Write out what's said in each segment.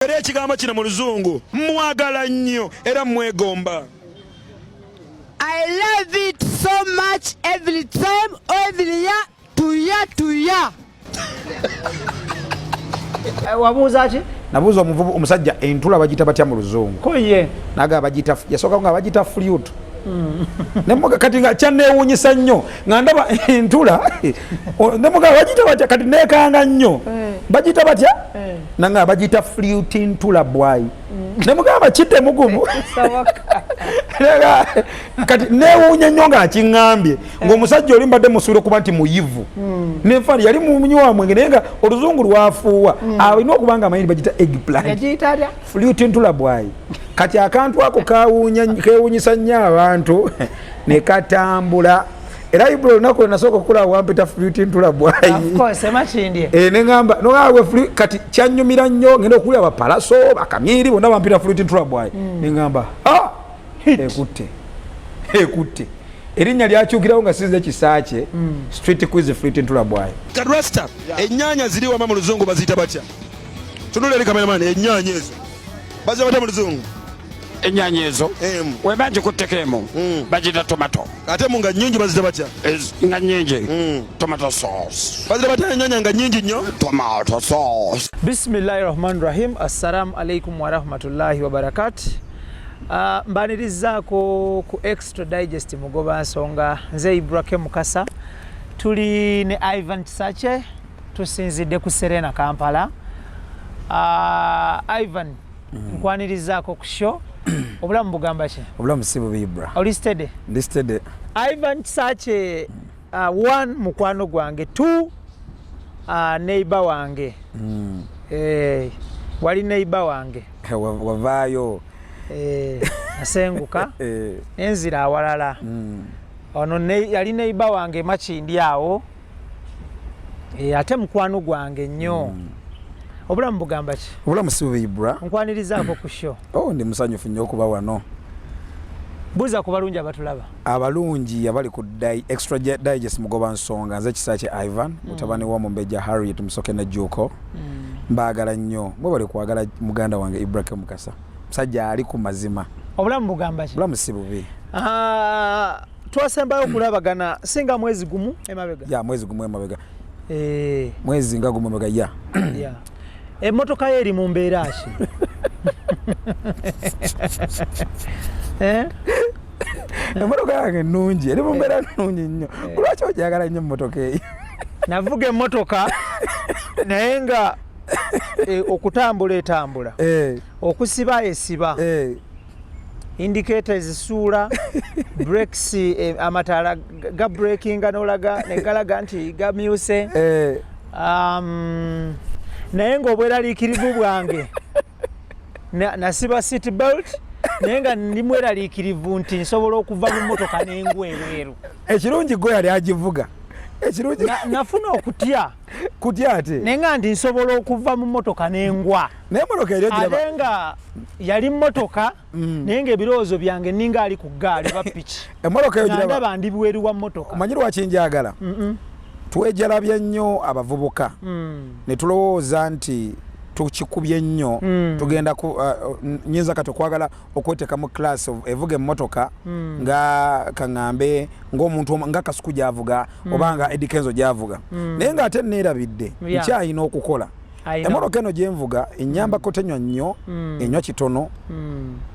Era ekigambo kino mu luzungu mwagala nnyo era mwegomba. I love it so much every time, every year, to year. Wabuuza ki? Nabuuza omusajja entula bagita batya mu luzungu. Ko ye. Naga bagita yasooka nga bagita flute. Nemuga kati nga kyanneewuunyisa nnyo nga ndaba entula nemuga bagita batya kati neekanga nnyo bagita batya nanga bagita flute ntula bwayi nemugamba kidde mugumu kati neewuunya nnyo nga akiŋŋambye ng'omusajja oli mbadde musuubira okuba nti muyivu nenfaani yali munywa mwenge naye nga oluzungu lwafuuwa alina okuba nga amanyi bagita eggplant flute ntula bwayi kati akantu ako kewuunyisa nnyo abantu ne katambula era ibro olunaku lwenasooka okulaba wampita flute ntula bwayi neŋŋamba nogabwe kati kyannyumira nnyo ngenda okulya bapalaso bakamiiri bonna bampita flute ntula bwayi neŋŋamba ekutte erinnya lyakyukirawo nga size Kisakye street quiz flute ntula bwayi. Kadwasta ennyaanya ziri wama mu luzungu baziyita batya? Tunula eri kameramani ennyaanya ezo baziyita batya mu luzungu? Ennyaanya ezo weba ngikutteko bagita tomato ate mu nga nnyingi baziyita batya? Nga nnyingi tomato sauce baziyita batya ennyaanya nga nnyingi nnyo? Tomato sauce. Bismillahirrahmanirrahim. Assalamu alaikum warahmatullahi wabarakatuh. Mbanirizaako ku extra digest mugoba nsonga nze Ibrake Mukasa tuli ne Ivan Kisakye tusinzidde ku Serena Kampala. Ivan nkwanirizaako ku show obulamu bugamba ki? Obulamu si bubi Ibra. Oli steady? Ndi steady. Ivan Kisakye, 1 mukwano gwange, 2 neighbor wange. Wali neighbor wange wavaayo asenguka enzira awalala ono yali neighbor wange Makindi awo ate mukwano gwange nnyo. Obulamu bugamba ki? Obulamu si bubi Ibra. Nkwanirizaako ku show. Ndi musanyufu nnyo okuba wano. Buuza ku balungi abatulaba. Abalungi abali ku extra digest mugoba nsonga nze Kisakye Ivan mutabani wa Mumbejja Harriet Musoke na Juko. Mbaagala nnyo mwe bali kwagala muganda wange Ibrake Mukasa musajja ali ku mazima. Obulamu bugamba ki? Obulamu si bubi. Twasembayo okulabagana singa mwezi gumu emabega. Ya mwezi gumu emabega. Mwezi nga gumu emabega ya. Emmotoka ye eri mu mbeera ki? Emmotoka yange nnungi eri mu mbeera nnungi nnyo. Lwaki ogyagala nnyo emmotoka eyo? Navuga emmotoka naye nga okutambula etambula, okusiba esiba, indicator ezisuula, brakes amataala ga breakinga n'olaga negalaga nti gamyuse. Naye ng'obweraliikirivu bwange nasiba seat belt naye nga ndi mweraliikirivu nti nsobola okuva mu mmotoka n'engwa ebweru. Ekirungi gwe yali agivuga. Ekirungi nafuna okutya ate naye nga ndi nsobola okuva mu mmotoka n'engwa. naye emmotoka eri ate nga yali mmotoka naye nga ebirowoozo byange ninga ali ku ggaali ba piki emmotoka eyo ndaba ndi bweru wa mmotoka. omanyi lwaki njagala? Twejalabya nnyo abavubuka ne tulowooza nti tukikubye nnyo tugenda nyinza kati okwagala okweteeka mu class evuga emmotoka nga kaŋŋambe ng'omuntu nga Kasuku gy'avuga oba nga Eddie Kenzo gy'avuga naye ng'ate neerabidde nkyayina okukola. Emmotoka eno gye nvuga ennyambako tenywa nnyo enywa kitono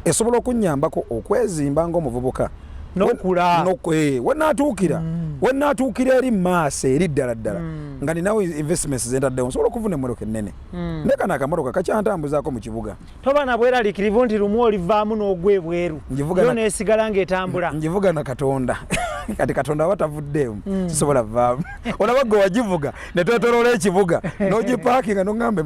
esobola okunnyambako okwezimba ng'omuvubuka n'okula wennaatuukira eri maaso eri ddala nga ninawo investments zentaddewo nsobola okufuna emmotoka ennene naye kano akamotoka kakyantambuzaako mu kibuga. Toba na bweraliikirivu nti lumu olivaamu n'ogwa ebweru yo neesigala ng'etambula. Ngivuga na Katonda kati Katonda aba tavuddeemu sisobola vaamu. Olaba gwe wagivuga ne twetoloola ekibuga n'ogipaakinga n'oŋŋamba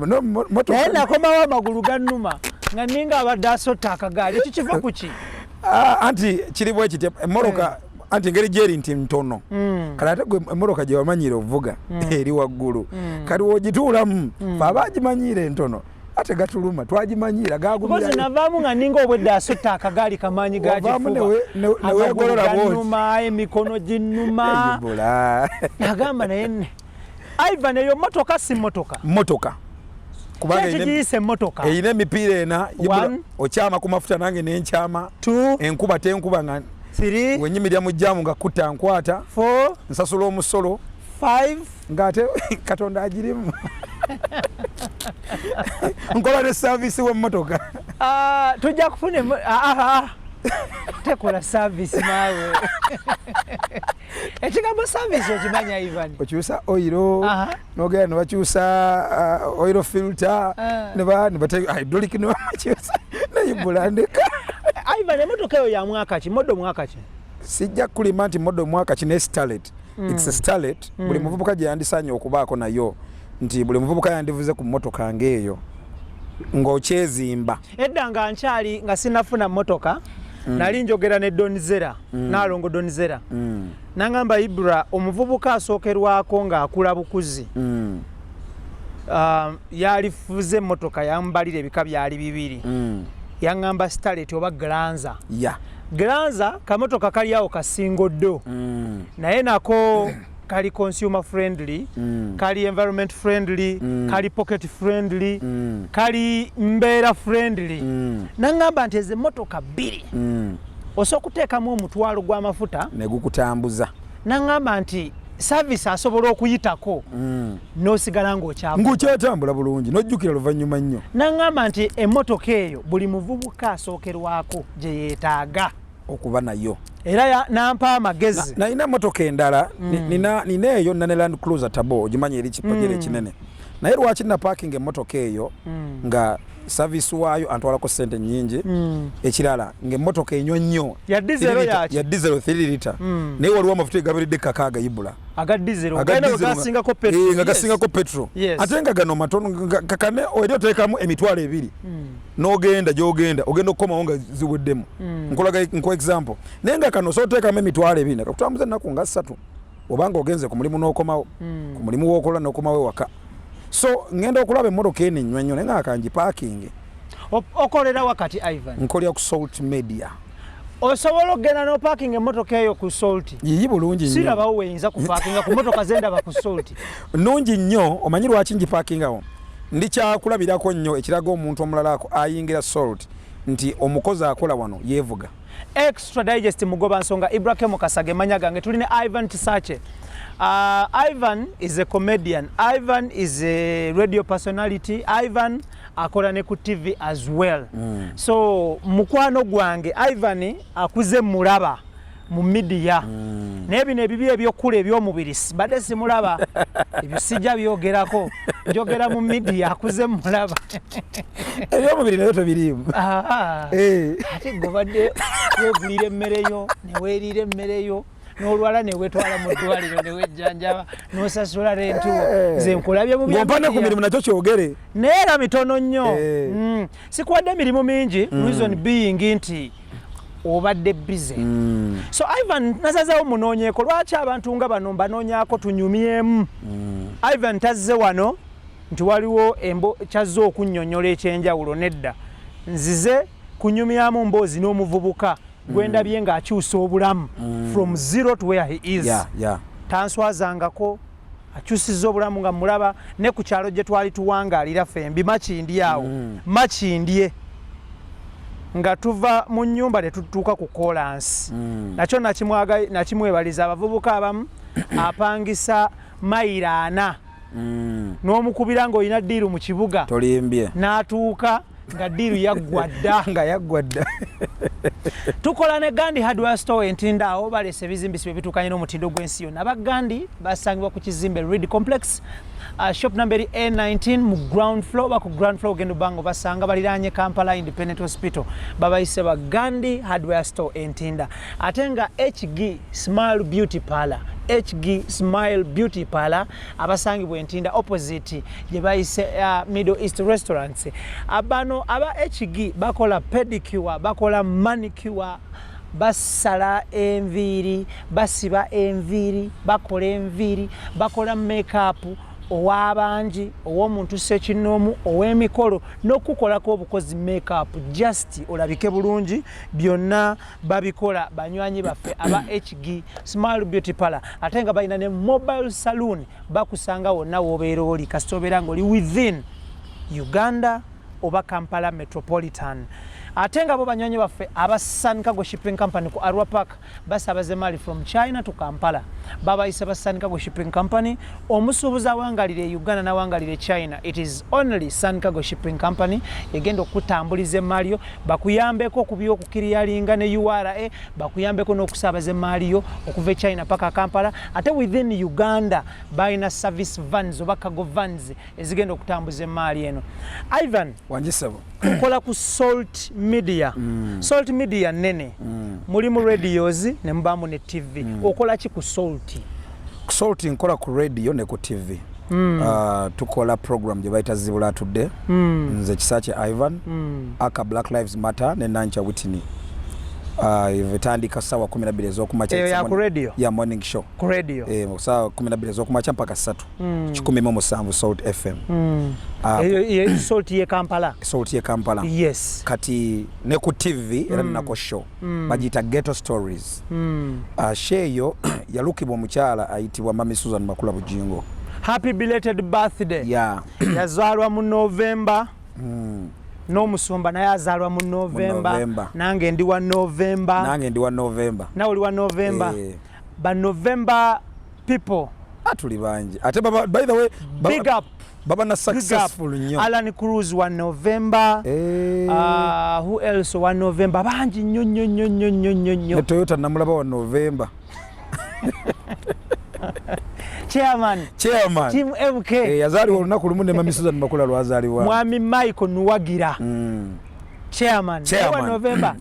motoka. Naye nakomawo amagulu gannuma nga ninga abadde asotta akagaali kikiva ku ki? Anti kiri bwe kiti emmotoka anti ngeri gyeri nti ntono kale ate gwe emmotoka gye wamanyire ovuga eri waggulu kati wogituulamu fe abagimanyire entono ate gatuluma twagimanyiira gagumira navaamu nga ninga obwedde asotta akagaali kamaanyi gagifugannuma gannuma emikono ginnuma agamba naye Ivan eyo mmotoka si mmotoka kubanga ine motoka ine mipira ena okyama ku mafuta nange nenkyama 2 enkuba tenkuba nga 3 wenyimirya mu jjamu nga kutta nkwata 4 nsasula omusolo 5 ngate katonda agirimu nkola ne service wa motoka tujja kufune tekola service mawe ekigambo service okimanya Ivan okyusa oiro nogera nebakyusa oiro filter nebate hydraulic nebakyusa neyibulandika Ivan emotoka eyo ya mwaka ki modo mwaka ki sijja kulima nti modo mwaka ki ne starlet it's a starlet buli muvubuka gye yandisanye okubaako nayo nti buli muvubuka yandivuze ku motoka ngeeyo ng'okyezimba edda nga nkyali nga sinafuna motoka nali njogera ne Donizera nalongo Donizera nangamba Ibra omuvubuka asookerwako ng'akula bukuzi yalifuze motoka yambalira ebika byali bibiri yaŋŋamba starlet oba glanza glanza kamotoka kali awo kasingo ddo naye nako kali consumer friendly kali environment friendly kali pocket friendly kali mbeera friendly naŋŋamba nti eze motoka bbiri osokuteekamu omutwalo gw'amafuta ne gukutambuza naŋŋamba nti service asobola okuyitako n'osigala ng'okyatambula bulungi n'ojjukira luvannyuma nnyo naŋŋamba nti emmotoka eyo buli muvubuka asookerwako gye yeetaaga okuba nayo era nampa amagezi nalina motoka endala nina eyo nane Land Cruiser Tabo ogimanyi eri kipagere ekinene naye lwaki na parking emmotoka eyo nga service waayo antwalako sente nyingi ekirala ng'emmotoka enywa nnyo ya diesel ya diesel 3 liter naye waliwo amafuta egabiridde kakaaga yibula aga diesel gasingako petrol nga gasingako petrol ate nga gano matono kakane eri oteekamu emitwalo ebiri n'ogenda gy'ogenda ogenda okukomawo nga ziweddemu nkolaga nko example naye nga kano sooteekamu emitwalo ebiri kakutambuza ennaku nga 3 obanga ogenze ku mulimu n'okomawo ku mulimu w'okola n'okomawo ewaka so ngenda okulaba emmotoka eno ennywa nnyo naye nga kangi parking okolera wakati Ivan nkolera ku Salt Media osobola okugenda no parking emmotoka eyo ku Salt yiyi bulungi nnyo sirabawo weyinza ku parkinga ku mmotoka zendaba ku Salt nnungi nnyo omanyi lwaki ngi parkingawo ndikyakulabirako nnyo ekiraga omuntu omulala ako ayingira Salt nti omukozi akola wano yeevuga extra digest mugoba nsonga Ibrahim Kasage manya gange tuli ne Ivan Kisakye. Ivan is a comedian. Ivan is a radio personality. Ivan akola ne ku TV as well. So mukwano gwange Ivan akuze mulaba mu media. Nebino ebibye ebyokula ebyomubiri badde simulaba ebyo sijja byogerako njogera mu media akuze mulaba ebyomubiri nayo tobirimu ate gobadde wegulira emmere yo neweerira emmere yo n'olwala newetwala mu ddwaliro newejjanjaba n'osasula rentu nze nkulabye mu ng'ompane ku mirimu nakyo kyogere naye era mitono nnyo sikuwadde emirimu mingi reason being nti obadde busy so Ivan nasazeewo munoonyeeko lwaki abantu nga bano mbanoonyako tunyumyemu Ivan tazze wano nti waliwo kyazze okunnyonnyola ekyenjawulo nedda nzize kunyumyamu mboozi n'omuvubuka gwendabye ng'akyusa obulamu from zero to where he is tanswazangako akyusizza obulamu nga mulaba ne ku kyalo gye twali tuwangaalira fembi makindi awo makindye nga tuva mu nnyumba ne tutuuka ku kolansi nakyo nakimwebaliza abavubuka abamu apangisa mayiro 4 n'omukubira ng'olina ddiiru mu kibuga tolimbye n'atuuka nga ddiiru yaggwadda nga yaggwadda tukola ne Gandhi hardware store entinda awo balese ebizimbisibwa ebituukanye n'omutindo gw'ensi yonna abagandi basangibwa ku kizimbe Reed Complex shop number A19 mu ground floor baku ground floor gendo bango basanga baliranye Kampala Independent Hospital babayise ba Gandhi hardware store entinda atenga HG Smile Beauty Parlor HG Smile Beauty Parlor abasangibwa entinda opposite je bayise Middle East Restaurants abano aba HG bakola pedicure bakola manicure basala enviri basiba enviri bakola enviri bakola makeup owabanji owomuntu sekinoomu ow'emikolo n'okukolako obukozi makeup just olabike bulungi byonna babikola banywanyi baffe aba HG Smile Beauty Parlor ate nga balina ne mobile saloon bakusanga wonna w'obeera oli kasita obeera ng'oli within Uganda oba Kampala Metropolitan. Ate nga bo banywanyi baffe aba Sun Cargo Shipping Company ku Arua Park basabaze mali from China to Kampala. Babayise ba Sun Cargo Shipping Company. Omusuubuzi awangalire Uganda n'awangalire China. It is only Sun Cargo Shipping Company egenda okutambuliza emali yo bakuyambeko ku by'okukiriyalinga ne URA bakuyambeko n'okusabaza emali yo okuva China paka Kampala. Ate within Uganda bayina service vans oba cargo vans ezigenda okutambuza emali eno. Ivan wanjisabo kola ku Salt Media. Salt Media nene. Mulimu radios ne mbamu ne TV. Okola ki ku Salt? Ku Salt nkola ku radio ne ku TV. Tukola program gye bayita Zibula Today. Nze Kisakye Ivan. Aka Black Lives Matter ne Nancha Whitney. Vetandika sawa 12 ez'okumakya ya ku radio ya morning show ku radio sawa 12 ez'okumakya mpaka 3 17 Salt FM Salt ye Kampala. Salt ye Kampala, yes. Kati ne ku TV era nako show bagita Ghetto Stories. Sheyo yalukibwa omukyala ayitibwa Mami Suzan Makula Bujingo. Happy belated birthday. Yeah. Yazalwa mu November. N'omusumba naye azalwa mu November. Nange ndi wa November. Na oli wa November. Ba November people. Atuli banji. Ate baba, by the way, big up. Baba na successful nnyo. Alan Cruz wa November. Who else wa November? Banji nnyo. Ne Toyota namulaba wa November. Chairman Team MK yazaliwa olunaku lumu ne Mami Suzan Makula lwazaliwa. Mwami Michael Nuwagira. Chairman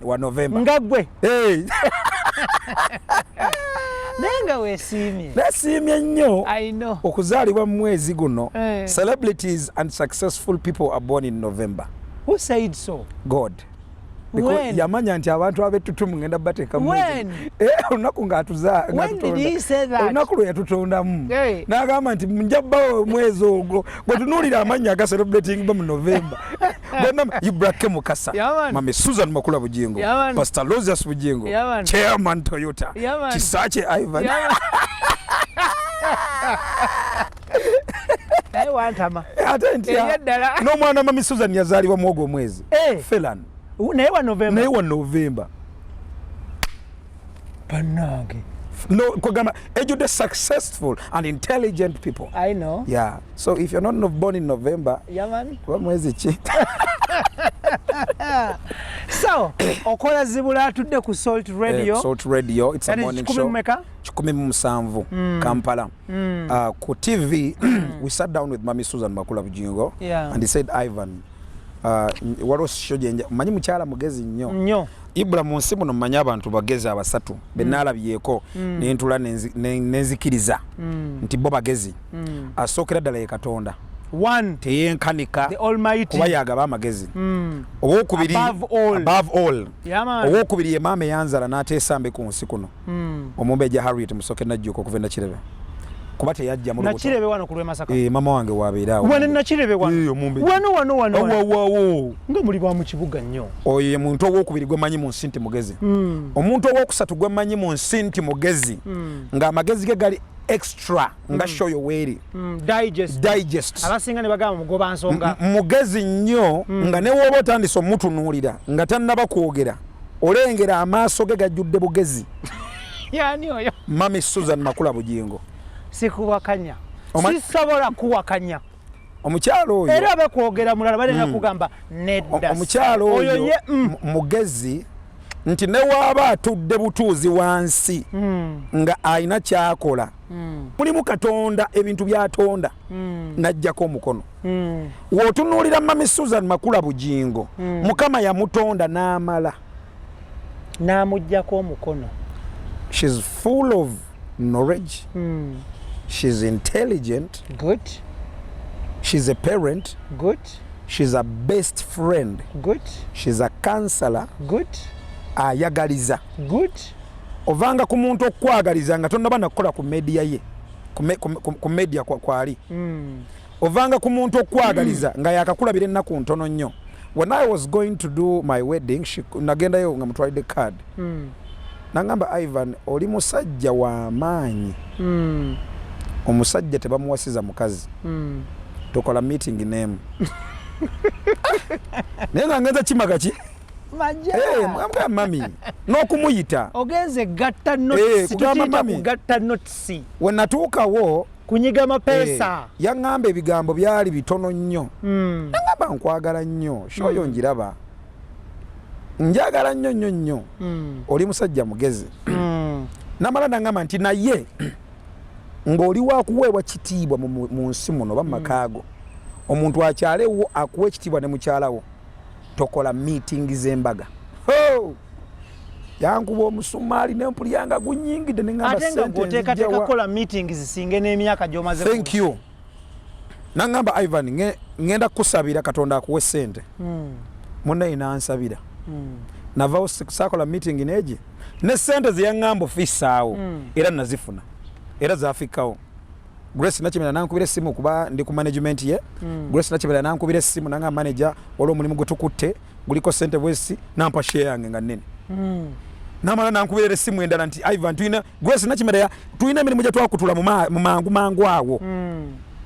wa November. Ngagwe. Nenga wesimye. Nasimye nnyo. I know. Okuzaalibwa mu mwezi guno. Celebrities and successful people are born in November. Who said so? God. Because yamanya nti abantu abetutumu ngenda bateka mu. Olunaku ng'atuzaa. When did he say that? Olunaku lwe yatutondamu. N'agamba nti njabbawo omwezi ogwo gwe tunuulira amannya aga celebrating ba mu November. Bonna Ibrahim Mukasa, Mami Suzan Makula Bujingo, Pastor Losius Bujingo, Chairman Toyota, Kisakye Ivan. No mwana Mami Suzan yazaliwa mu ogwo mwezi. Felan. Naye wa November. Panage. No, kogama ejude successful and intelligent people. I know. Yeah. So if you're not born in November, kwa mwezi chi. So, okola Zibula Today ku Salt Radio. Salt Radio, it's a morning show. 17 Kampala. Ku TV, we sat down with Mami Suzan Makula Bujingo, and he said, Ivan, waro shoje manyi mukyala mugezi nnyo. Ibra mu nsi muno manya abantu bagezi abasatu benalabyeko n'entula n'enzikiriza nti bo bagezi asookera ddala ye Katonda teyenkanika the Almighty kuba yagaba amagezi owokubiri above all owokubiri ye maama eyanzala n'ateesambe ku nsi kuno omumbeja Harriet Musoke najjuko okuva Nakirebe kuba teyajja mu Nakirebe wano ku Lwemasaka. Mama wange wabeerawo wano Nakirebe wano wano nga muli ba mu kibuga nnyo. Oyo ye muntu owokubiri gwe manyi mu nsi nti mugezi. Omuntu owokusatu gwe manyi mu nsi nti mugezi ng'amagezi ge gali extra nga show yo weeri digest abasinga ne bagamba mugoba nsonga mugezi nnyo nga ne wooba otandise omutunuulira nga tannaba kwogera olengera amaaso ge gajjudde bugezi. Yani oyo Mami Suzan Makula Bujingo. Sikuwakanya. Sisobola kuwakanya. Omukyalo oyo era bekwogera mulala balina kugamba nedda. Omukyalo oyo mugezi nti ne waaba atudde butuuzi wansi nga ayina kyakola mulimu Katonda ebintu byatonda najjako omukono. Wootunuulira Mami Suzan Makula Bujingo Mukama yamutonda n'amala n'amuggyako omukono. She's full of knowledge. She's intelligent. Good. She's a parent. Good. She's a best friend. Good. She's a counselor. Good. Ayagaliza. Good. Ovanga ku muntu okwagaliza nga tonnaba nakukola ku media ye ku media kwali. Ovanga ku muntu okwagaliza nga yakakulabira ennaku ntono nnyo. When I was going to do my wedding, nagendayo nga mutwalidde card. Nangamba Ivan oli musajja wa maanyi. Omusajja tebamuwasiza mukazi. Tukola meeting name. naye nga ngenza kimaga ki mga mami n'okumuyita ogenze gatta notisi tukiyita kugatta notisi we natuukawo kunyiga mapeesa yaŋŋamba ebigambo byali bitono nnyo naŋŋamba nkwagala nnyo shoyo njiraba njagala nnyo oli musajja mugezi namala naŋŋamba nti naye ng'oli wakuweebwa kitiibwa mu nsi muno oba mu makaago omuntu akyalewo akuwa ekitiibwa ne mukyalawo tokola meeting z'embaga yankuba omusumaali n'empulyanga gunyingidde neŋŋamba ate nga ng'oteekateeka kola meeting zisinge n'emyaka gy'omaze thank you naŋŋamba Ivan ŋŋenda kukusabira katonda akuwe ssente munnaye n'ansabira navawo saakola meeting neegi ne ssente ze yaŋŋamba ofiisaawo era nazifuna era zafikkawo Grace Nakimera nankubira essimu kuba ndi ku management ye Grace Nakimera nankubira essimu nanga manager waliwo omulimu gwe tukutte guliko ssente bwesi nampa share yange nga nnene namala nankubira essimu endala nti Ivan tuyina Grace Nakimera tuyina emirimu gye twakutula mu mangu awo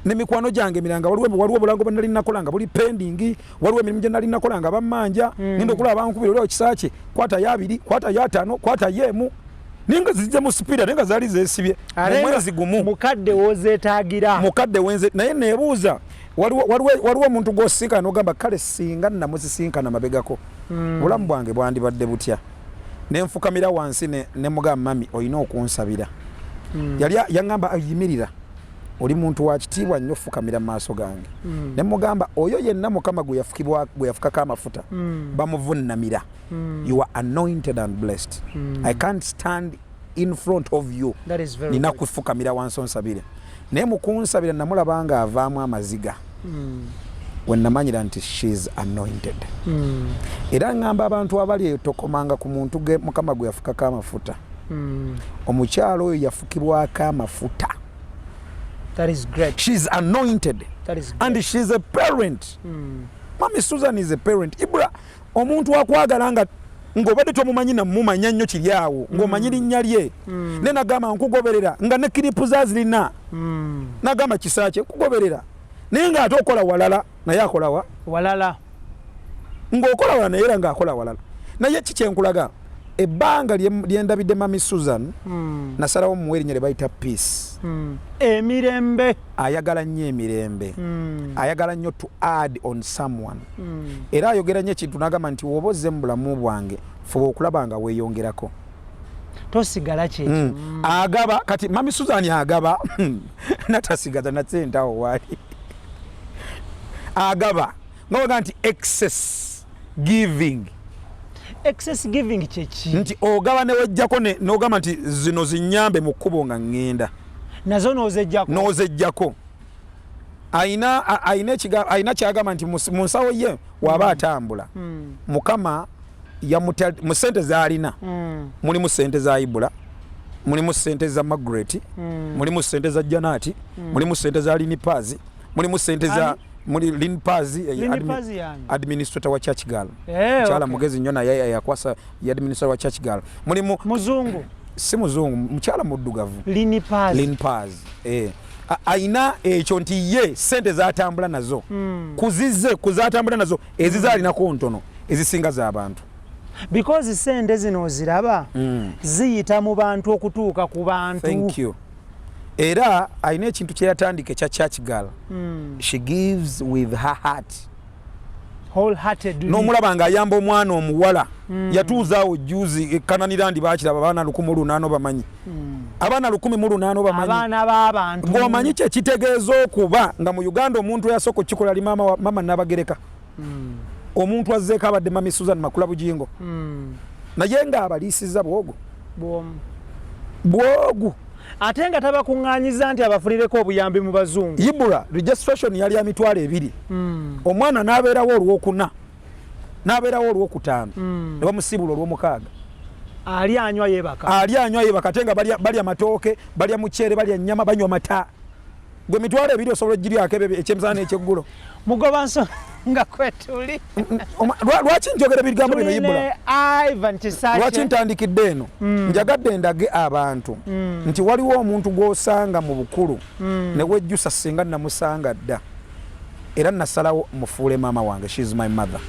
n'emikwano gyange emiranga waliwo obulango bwe nali nakolanga buli pending waliwo emirimu gye nali nakolanga bammanja ngenda okulaba bankubira oliwo kisakye kwata ya 2 kwata ya 5 kwata yemu ninga zijja mu spira nenga zali zesibye mwezi gumu mukadde wozeetagira mukadde wenze naye nebuuza waliwo omuntu gw'osisinkana n'ogamba kale singa namuzisinkana mabegako bulamu bwange bwandibadde butya nenfukamira wansi ne mugamba mami olina okunsabira yali yaŋŋamba ayimirira oli muntu wa kitiibwa nnyo fukamira mu maaso gange ne mugamba oyo yenna mukama gwe yafukako amafuta bamuvunnamira you are anointed and blessed I can't stand in front of you nina kufukamira wansi onsabire naye mukunsabira namulaba nga avaamu amaziga wenamanyira nti she's anointed era ngamba abantu abali tokomanga ku muntu ge mukama gwe yafukako amafuta omukyalo oyo yafukibwako amafuta. That is great. She's anointed. That is great. And she's a parent. Mami Suzan is a parent. Ibra omuntu akwagala nga ngobadde tomumanyi na mumanya nnyo kiryawo ng'omanyi linnya lye ne nagamba nkugoberera nga ne kiripu zazirina nagamba Kisakye kugoberera naye nga ate okola walala naye akola walala ng'okola walala naye era ng'akola walala naye kikyenkulaga ebbanga lyendabidde Mami Suzan nasalawo muwe erinnya lye bayita peace emirembe ayagala nnyo emirembe ayagala nnyo to add on someone era ayogera nnyo ekintu n'agamba nti woba ozze mu bulamu bwange fuba okulaba nga weeyongerako tosigala kyekyo agaba kati Mami Suzan agaba natasigaza natsentawo waali agaba ngabaga nti excess giving kyeki nti ogaba newejjako n'ogamba nti zino zinyambe mu kkubo nga ŋŋenda nazo n'ozejjako ayina kyagamba nti mu nsawo ye waba atambula mukama mu ssente z'alina mulimu ssente za Ibula mulimu ssente za Margaret mulimu ssente za Janati mulimu ssente za Linipazi mulimu ssente za Linipazi administrator wa Church Girl chala mugezi nnyo naye yakwasa ya administrator wa Church Girl mulimu muzungu si muzungu mchala muddugavu Linipazi aina ekyo nti ye sente zatambula nazo kuzatambula nazo ezizaalinako ntono ezisinga z'abantu because sente zino ziraba ziyita mu bantu okutuuka ku bantu. Thank you. Era aina ekintu kye yatandika ekya Church Girl she gives with her heart wholeheartedly. N'omulaba nga ayamba omwana omuwala yatuuzaawo juzi Kananirandi baakiraba abaana 108 bamanyi abaana 108 bamanyi abaana b'abantu ng'omanyi kye kitegeeza okuba nga mu Uganda omuntu yasooka okukikola ali mama Nabagereka omuntu azzeeko abadde Mami Suzan Makula Bujingo naye nga abaliisiza bwogu ate nga tabakuŋŋaanyiza nti abafulireko obuyambi mu bazungu. Ibula registration yali ya mitwalo 2 omwana n'abeerawo olwokuna n'abeerawo olwokutaano ne bamusiibula olw'omukaaga ali anywa yeebaka ate nga balya matooke balya muceere balya nnyama banywa mata gwe mitwalo 2 osobola ogiryako ekyemisaana ekyeggulo mugoba nso nga kwetuli lwaki njogera ebigambo bino Ibula Ivan Kisakye lwaki ntandikidde eno njagadde ndage abantu nti waliwo omuntu gw'osanga mu bukulu ne wejjusa singa namusanga dda era nasalawo mufuule maama wange, she is my mother.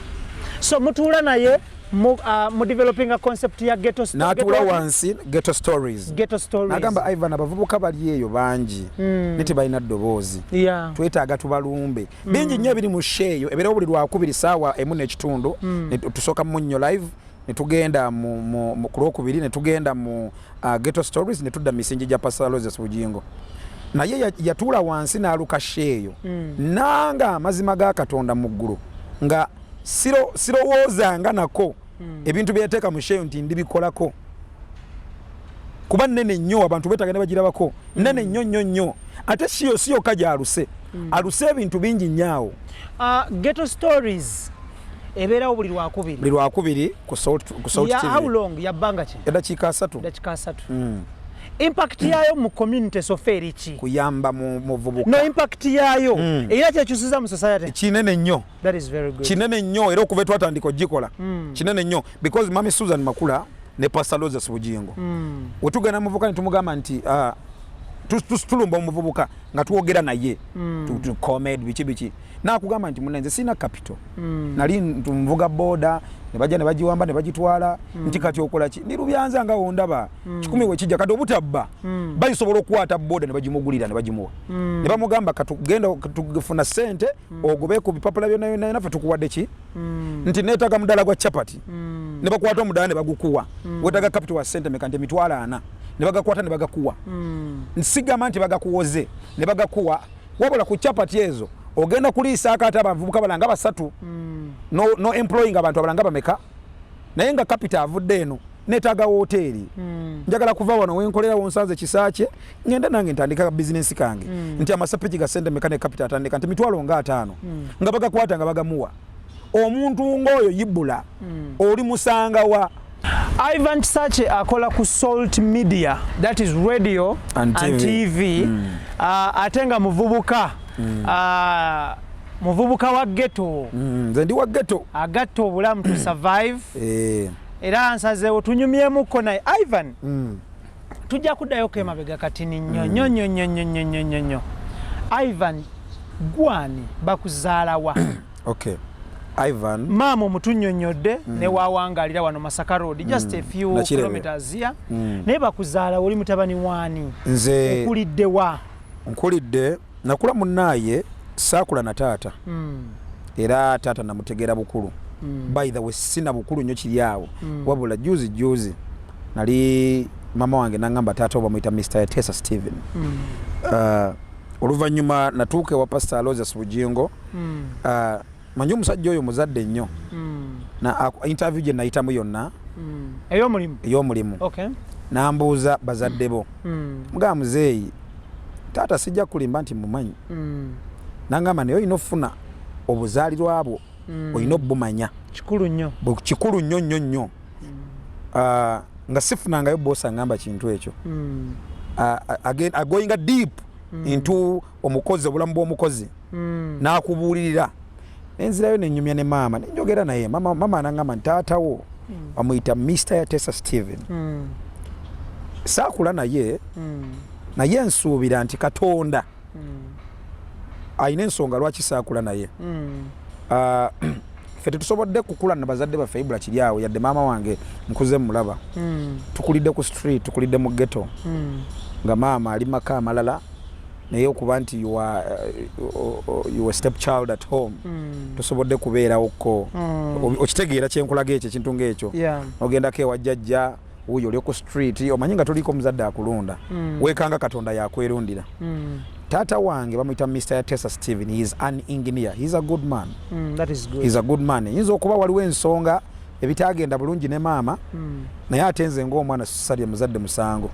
So mutuula naye mu developing a concept ya ghetto stories. N'atuula wansi ghetto stories. Ghetto stories. N'agamba Ivan abavubuka bali eyo bangi niti balina ddoboozi. Yeah. Twetaaga tubalumbe. Bingi nnyo ebiri mu sheeyo ebeerawo buli lwakubiri ssaawa emu n'ekitundu tusooka mu nnyo live ne tugenda mu ku lwokubiri ne tugenda mu ghetto stories ne tudda misingi gya Pastor Roses Bujingo. Naye yatuula wansi n'aluka sheeyo nanga amazima ga Katonda mu ggulu nga sirowoozanga nako ebintu byeteeka mu sheeyo nti ndibikolako kuba nnene nnyo abantu betagenda bagirabako nnene nnyo ate siyo kajja aluse ebintu bingi nnyawo. Ghetto stories ebeerawo buli lwakubiri ku Salt TV. How long yabbanga ki? Eddakiika 3. Eddakiika 3. Impact yayo mu community soferi ki? Kuyamba mu muvubuka. No impact yayo era kyekyusiza mu society. Kinene nnyo. That is very good. Kinene nnyo era okuva twatandika ogikola. Kinene nnyo because Mami Suzan Makula ne Pastor Roses Bujingo. Wetugenda muvubuka ne tumugamba nti tulumba omuvubuka nga tuwogera naye tu comedy biki nakugamba nti munenze sina capital nali ntumvuga boda ne bajja ne bagiwamba ne bagitwala nti kati okola ki nirubyanza nga ondaba kikumi we kijja kati obutabba bayisobola okukwata boda ne bagimugulira ne bagimuwa ne bamugamba katugenda tugufuna sente ogobe ku bipapula byonna naffe tukuwadde ki nti neetaga mudala gwa chapati ne bakwata omudala ne bagukuwa wetaga capital wa sente mekante mitwala 4 ne bagakwata ne bagakuwa nsigama nti bagakuwoze ne bagakuwa wabula ku chapati ezo ogenda kuliisa akati abavubuka balanga basatu no employing abantu abalanga bameka naye nga capital avudde eno neetaaga hoteli njagala kuva wano wenkolera wonsanze Kisakye ngenda nange ntandika business kange nti amasapiki ga sente meka ne capital atandika nti mitwalo nga 5 nga bagakwata nga bagamuwa omuntu ng'oyo yibula oli musanga wa. Ivan Kisakye akola ku Salt Media, that is radio and TV. Atenga muvubuka muvubuka wa ghetto. Nze ndi wa ghetto. Agatto obulamu to survive. Era ansazeewo tunyumyemuko naye Ivan. Tujja kuddayo kemabega katini nnyo. Ivan gwani bakuzaala wa? Okay. Ivan Mama mutunnyonnyodde ne wawangalira wano Masaka Road just a few kilometers here ne bakuzaala oli mutabani wani? Nze nkulidde wa? Nkulidde nakula munnaye saakula na taata era taata namutegeera bukulu by the way sina bukulu nnyo kiri awo wabula juzi nali mama wange nangamba taata oba muyita Mr. Tessa Steven oluvannyuma natuuka ewa Pastor Roses Bujingo manyi omusajja oyo muzadde nnyo na interview gye nayitamu yonna ey'omulimu nambuuza bazadde bo mugamba muzeeyi taata sijja kulimba nti mumanyi nangamba naye olina ofuna obuzaalirwa bwo olina obumanya kikulu nnyo nga sifunangayo boosi angamba kintu ekyo going deep into omukozi obulamu bw'omukozi n'akubuulirira nenzirayo nenyumya ne mama nenjogera naye mama anangamba ntaatawo amuyita Mr. Tessa Steven saakula naye nsuubira nti Katonda ayina ensonga lwaki saakula naye ffe tetusobodde kukula na bazadde baffe ibula kiri awo yadde maama wange nkuze mulaba tukulidde ku street tukulidde mu ghetto nga maama ali maka amalala naye okuba nti you were stepchild at home tosobodde kubeerawoko okitegeera kyenkulaga ekyo ekintu ng'ekyo ogendako ewa jjajja wuyo oli ku street omanyi nga toliko muzadde akulunda weekanga Katonda yakwerundira taata wange bamuyita Mr. Tessa Steven. He is an engineer. He's a good man. That is good. He's a good man. Yinza okuba waliwo ensonga ebitagenda bulungi ne maama naye atenze ng'omwana salya muzadde musango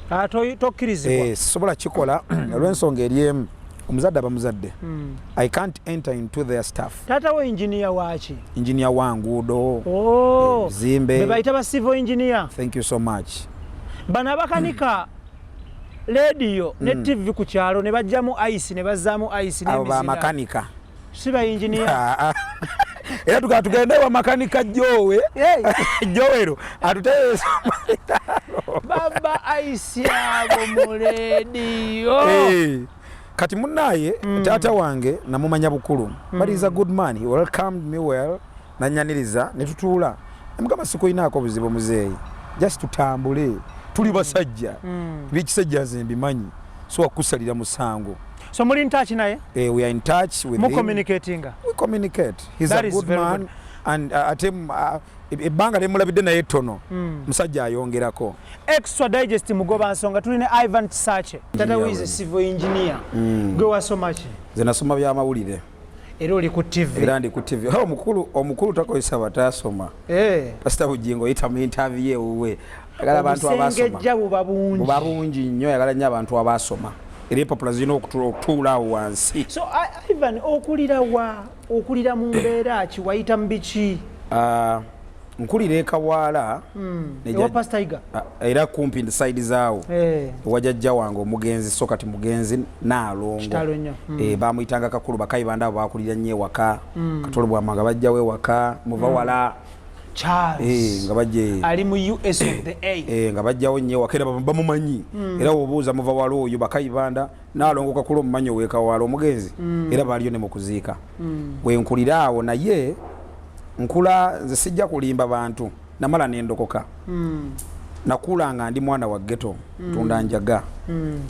tokkirizibwa sobola kikola olw'ensonga eri emu omuzadde aba muzadde. I can't enter into their stuff. Taata wo engineer waaki? Engineer wa nguudo zimbe bebayita ba civil engineer. Thank you so much. Bano abakanika radio ne TV ku kyalo ne bajjamu ice ne bazzaamu ice ne aba makanika si ba engineer. Era tugenda wa makanika Jowe Joero atuteesa baba ice abo mu radio. kati munnaye taata wange namumanya bukulu but he's a good man. He welcomed me well nanyaniriza ne tutuula mugamba sikoyinaako buzibu muzeeyi just tutambule tuli basajja byekisajja nze mbimanyi so wakusalira musango. So muli in touch naye? We are in touch with him. Communicating. We communicate. He's That a is good very man good. and ebbanga lyemulabidde naye ttono musajja ayongerako. Extra digest mugoba nsonga tulina Ivan Kisakye. Tata wize civil engineer. Gwe wasoma ki? Nze nasoma byamawulire. Era oli ku TV. Era ndi ku TV. Omukulu takozesa batasoma. Pastor Bujingo yita mu interview ewuwe. Agala abantu abasoma. Obusengejja buba bungi nnyo, ayagala nnyo abantu abasoma. Era empapula zirina okutuula awo wansi. So Ivan okulira mu mbeera ki wayita mu biki? Nkulira ekawaala ewa Pastor Iga era kumpi side zaawo wajajja wange omugenzi so kati mugenzi Naalongo bamuyitanga kakulu bakayibanda abo bakulira nnyo ewaka katolo bwamanga bajjawo ewaka muva wala Charles nga bajje ali mu US of the A nga bajjawo nnyo ewaka era bamumanyi era obuuza muva wala oyo bakayibanda Naalongo kakulu omumanyi ow'ekawaala omugenzi era baaliyo ne mu kuziika bwe nkulira awo naye nkula nze sijja kulimba bantu namala nendokoka nakula nga ndi mwana wa ghetto tunda njaga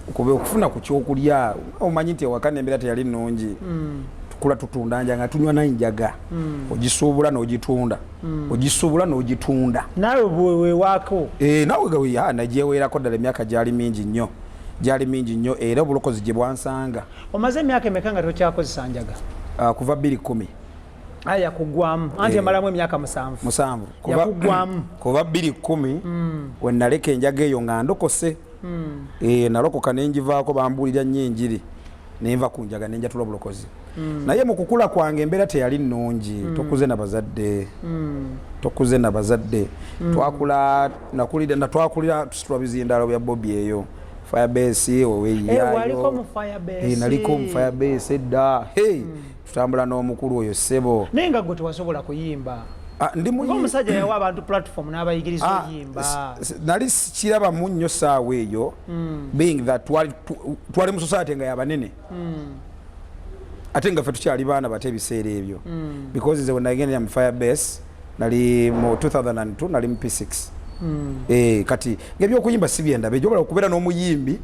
okube okufuna ku kyokulya omanyi nti ewaka n'embeera teyali nnungi tukula tutunda njaga tunywa nayo njaga ogisuubula n'ogitunda ogisuubula n'ogitunda nawe bwe wako nawe gawe najeweerako ddala emyaka gyali mingi nnyo era obulokozi gye bwansanga. Omaze emyaka emeka nga tokyakozesa njaga? Kuva 2010. Aya kugwamu anti amalamu emyaka 7 yakugwamu kuva 2010 we naleka enjaga eyo nga ndokose nalokoka nenjivaako bambulira nnyo enjiri nenva ku njaga nenjatula obulokozi naye mu kukula kwange embeera teyali nnungi tokuze na bazadde twakulira tusitula bizindalo bya Bobby eyo Firebase oweyiyayo waliko mu Firebase naliko mu Firebase edda tutambula n'omukulu oyo ssebo nenga gwe tewasobola kuyimba ndi omusajja yawa abantu platform n'abayigiriza oyimba nali kiraba mu nnyo saawa eyo being that twali mu society nga yabanene ate nga ffe tukyali baana bate ebiseera ebyo because nze wenagendera mu Firebase nali mu 2002 nali mu P6 kati ngebyokuyimba si byenda bejobola okubeera n'omuyimbi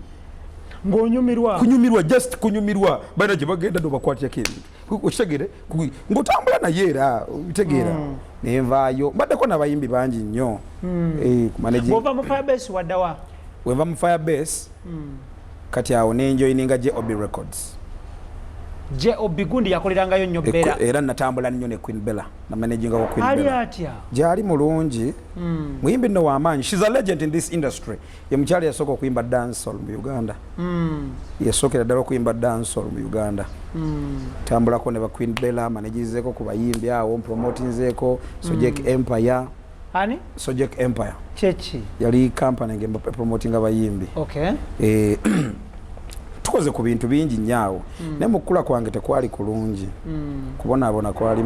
ng'onyumirwa just kunyumirwa baina gye bagenda nobakwatiyako ebintu okitegere ng'otambula naye era bitegeera nenvaayo mbaddeko n'abayimbi bangi nnyo bw'ova mu Firebase waddawa? Wenva mu Firebase kati awo nenjoyininga JOB Records. JOB gundi yakolerangayo nnyo Bella era natambula nnyo ne Queen Bella na managinga wa Queen Bella. Ali atya? Gyali mulungi muyimbi nno w'amaanyi. She's a legend in this industry. Ye mukyali yasooka okuyimba dancehall mu Uganda. Yasookera ddala okuyimba dancehall mu Uganda. Tambulako ne ba Queen Bella managizeeko ku bayimbi awo promotinzeeko Sojek Empire. Ani? Sojek Empire. Chechi. Yali company nge promotinga bayimbi. Okay. Tukoze ku bintu bingi nnyo ne mukula kwange tekwali kulungi kubonaabona kwali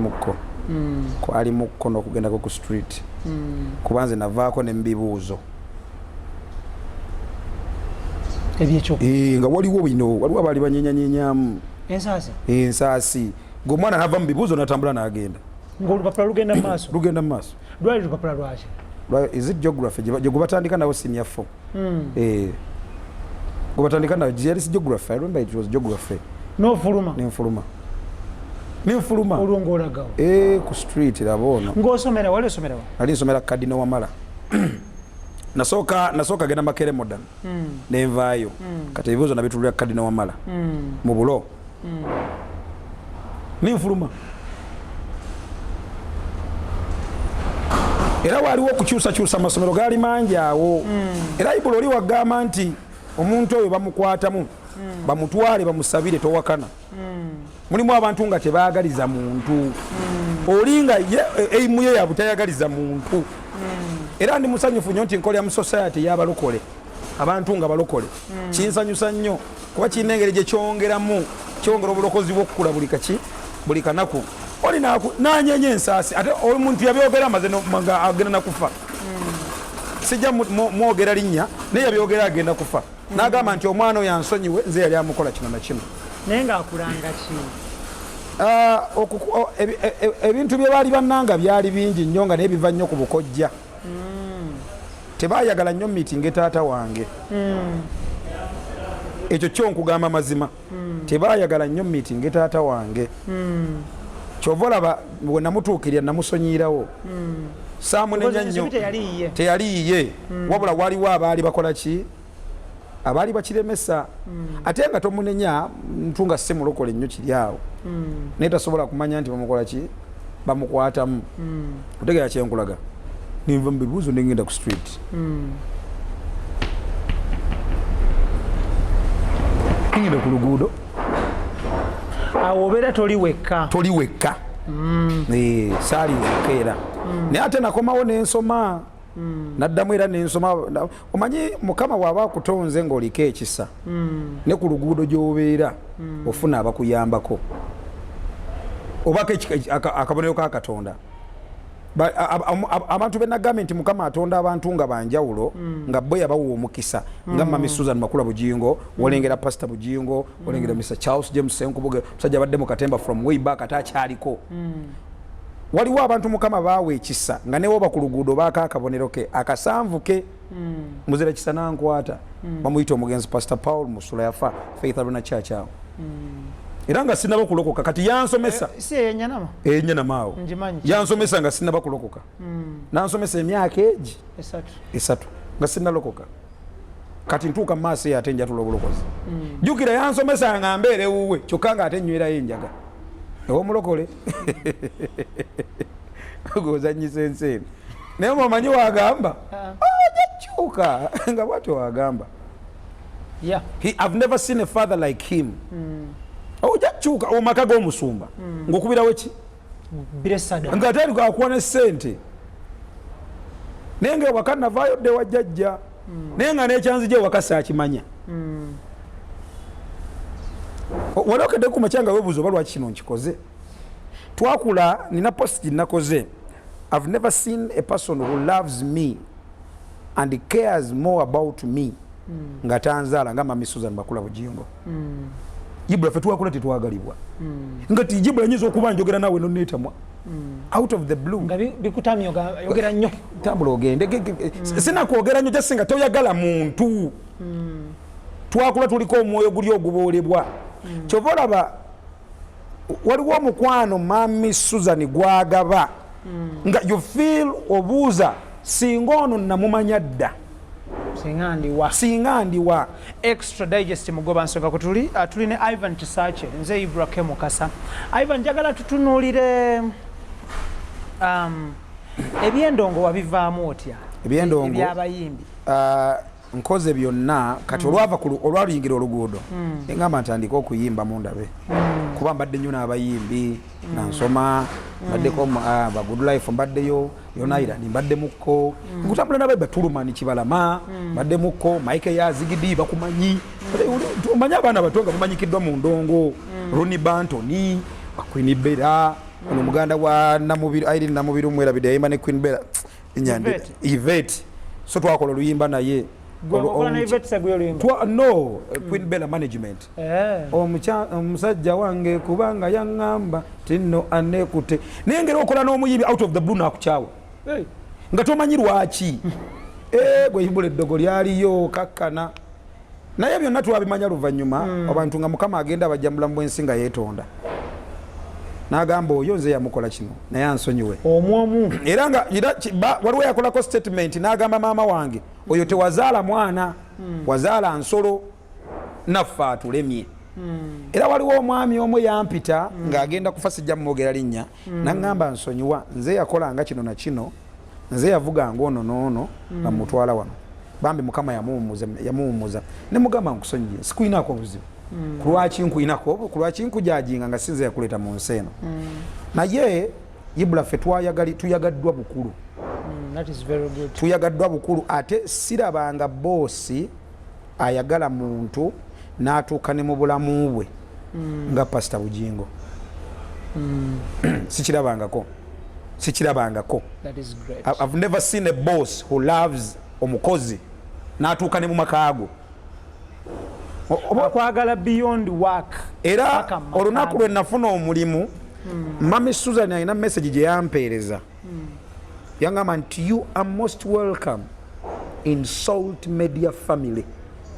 mukko n'okugendako ku street kubanze navaako n'embibuuzo ebyekyo nga waliwo abaali banyenyanyenyamu ensaasi ng'omwana nava mu bibuuzo n'atambula n'agenda ng'olupapula lugenda mu maaso lwali lupapula lwaki? Is it geography gye gubatandika nawo senior 4 Kubatandika na GRS geography. I remember it was geography. No fuluma. Ninfuluma. Olongolagawo. Ku street labona. Ng'osomera wali osomera wa? Ali nsomera Kadino Wamala. Nasooka genda Makere Modern. Nenvaayo. Kati ebibuuzo nabitulira Kadino Wamala. Mu bulo. Ninfuluma. Era waliwo okukyusakyusa amasomero gaali mangi awo. Era ibula oli wagamba nti omuntu oyo bamukwatamu bamutwale bamusabire towakana mulimu abantu nga tebaagaliza muntu olinga eimu ye yabutayagaliza muntu era ndi musanyufu nnyo nti nkolera mu society y'abalokole abantu nga balokole kinsanyusa nnyo kuba kirina engeri gye kyongera obulokozi bw'okukula buli kanaku oli nanyenye ensaasi ate omuntu yabyogera amaze nga agenda nakufa sijja mwogera linnya naye yabyogera agenda kufa n'agamba nti omwana oyo ansonyiwe nze yali amukola kino na kino Nenga akulanga ki? Ebintu bye baali bannanga byali bingi nnyo nga n'ebiva nnyo ku bukojja. Tebaayagala nnyo miitinga taata wange. Ekyo kyo nkugamba mazima. Tebaayagala nnyo miitinga taata wange. Kyova olaba bwe namutuukirira namusonyiirawo. Saamunenya nnyo. Teyaliiye. Wabula waliwo abaali bakola ki? Abaali bakiremesa. Ate nga tomunenya ntunga si mulokole nnyo kiri awo. Naye tasobola kumanya nti bamukola ki? Bamukwatamu. Otegeera kyenkulaga. Ninva mu bibuuzo ngenda ku street. Ngenda ku luguudo. Awo obeera toli wekka. Toli wekka. Saali nzekka. Naye ate nakomawo n'ensoma. Naddamu era n'ensoma. Omanyi Mukama bw'aba akutonze ng'oliko ekisa. Ne ku luguudo gy'obeera ofuna abakuyambako. Obako akabonero ka Katonda. Abantu benagambye nti Mukama atonda abantu nga banjawulo nga bo yabawa omukisa nga Mami Suzan Makula Bujingo, olengera Pastor Bujingo, olengera Mr. Charles James Senkubuge, musajja badde mu Katemba from way back atacyaliko. Waliwo abantu Mukama baawe ekisa nga newo ba ku luguudo baaka akabonero ke akasanvu ke muzira kisa nankwata bamuyita omugenzi Pastor Paul Musula yafa Faith Aruna Church awo. Era nga sinaba kulokoka kati yansomesa. Si yenyanama? Yenyanama. Njimanyi. Yansomesa nga sinaba kulokoka. Nansomesa emyaka egi esatu nga sinalokoka. Kati ntuuka mu maaso ate njatula obulokozi. Jjukira yansomesa nga mbeere wuwe kyokka nga ate nywera yenjaga. Ewo mulokole. Gozanyisa enseeni. Naye omanyi wagamba? Jakyuka nga bwatyo wagamba. Yeah. I've never seen a father like him. Jakyuka omaka g'omusumba ng'okubirawo ki? Biresada. Nga atali gwakuwa ne ssente. Naye nga ewaka navaayo dde wa jjajja. Naye nga n'ekyanzija ewaka saakimanya. Wali okedde ku makya nga weebuuza oba lwaki kino nkikoze. Twakula nina post gye nakoze. I've never seen a person who loves me and cares more about me nga tanzaala nga Mami Suzan Makula Bujingo. Jibula fe twakula tetwagalibwa. Ngati jibula nyinza okuba njogera nawe noneetamwa. Out of the blue. Nga bikutamyo yogera nnyo. Tambula ogende. Sina kwogera nnyo jasinga toyagala muntu. Twakula tuliko omwoyo guli oguboolebwa. Kyova olaba waliwo omukwano Mami Suzan gwagaba. Nga you feel obuuza singa ono namumanya dda. Singa ndiwa. Extra digest mugoba nsonga ko tuli ne Ivan Kisakye nze Ibrahim Mukasa. Ivan njagala tutunuulire ebyendongo wabivaamu otya? Ebyendongo ebyabayimbi. Nkoze byonna kati olwaluyingira oluguudo engamba ntandika okuyimba mundabe kuba mbadde nnyo n'abayimbi nansoma mbaddeko ba Good Life mbaddeyo Yonaira mbadde mukko nkutambula n'abayiba Tulumani Kibalama mbadde mukko Mike Yazigidi bakumanyi omanyi abaana bato nga bamanyikiddwa mu ndongo Ronnie Bantoni Queen Bella ono muganda wa Namubiru Irene Namubiru mwelabide yayimba ne Queen Bella Yvette so twakola oluyimba naye no Queen Bella management. Omusajja wange kubanga yaŋŋamba tinno anekute nengera okola n'omuyimbi out of the blue nakukyawa nga tomanyi lwaki gwe yimbula eddogo lyaliyo kakkana naye byonna twabimanya luvannyuma abantu nga Mukama agenda abajjambula mu bwensi nga yeetonda n'agamba oyo nze yamukola kino naye ansonyiwe omwomu era nga waliwo yakolako statement n'agamba maama wange oyo tewazaala mwana wazaala nsolo naffe atulemye era waliwo omwami omu yampita ng'agenda kufa sijja mumwogera linnya n'aŋŋamba nsonyiwa nze yakolanga kino na kino nze yavuganga ono n'ono bamutwala wano bambi Mukama yamuwummuza ne mugamba nkusonyiye sikuyinaako obuzibu kulwaki nkuyinako kulwaki nkujajinga nga sinze yakuleeta mu nsi eno naye Ibula ffe tuyagaddwa bukulu. That is very good. Tuyagaddwa bukulu ate sirabanga boosi ayagala muntu n'atuuka ne mu bulamu bwe nga Pastor Bujingo. Sikirabangako. That is great. I've never seen a boss who loves omukozi n'atuuka ne mu makaago. Akwagala beyond work. Era olunaku lwe nafuna omulimu Mami Suzan alina message gye yampeereza. Yangamba nti you are most welcome in Salt Media family,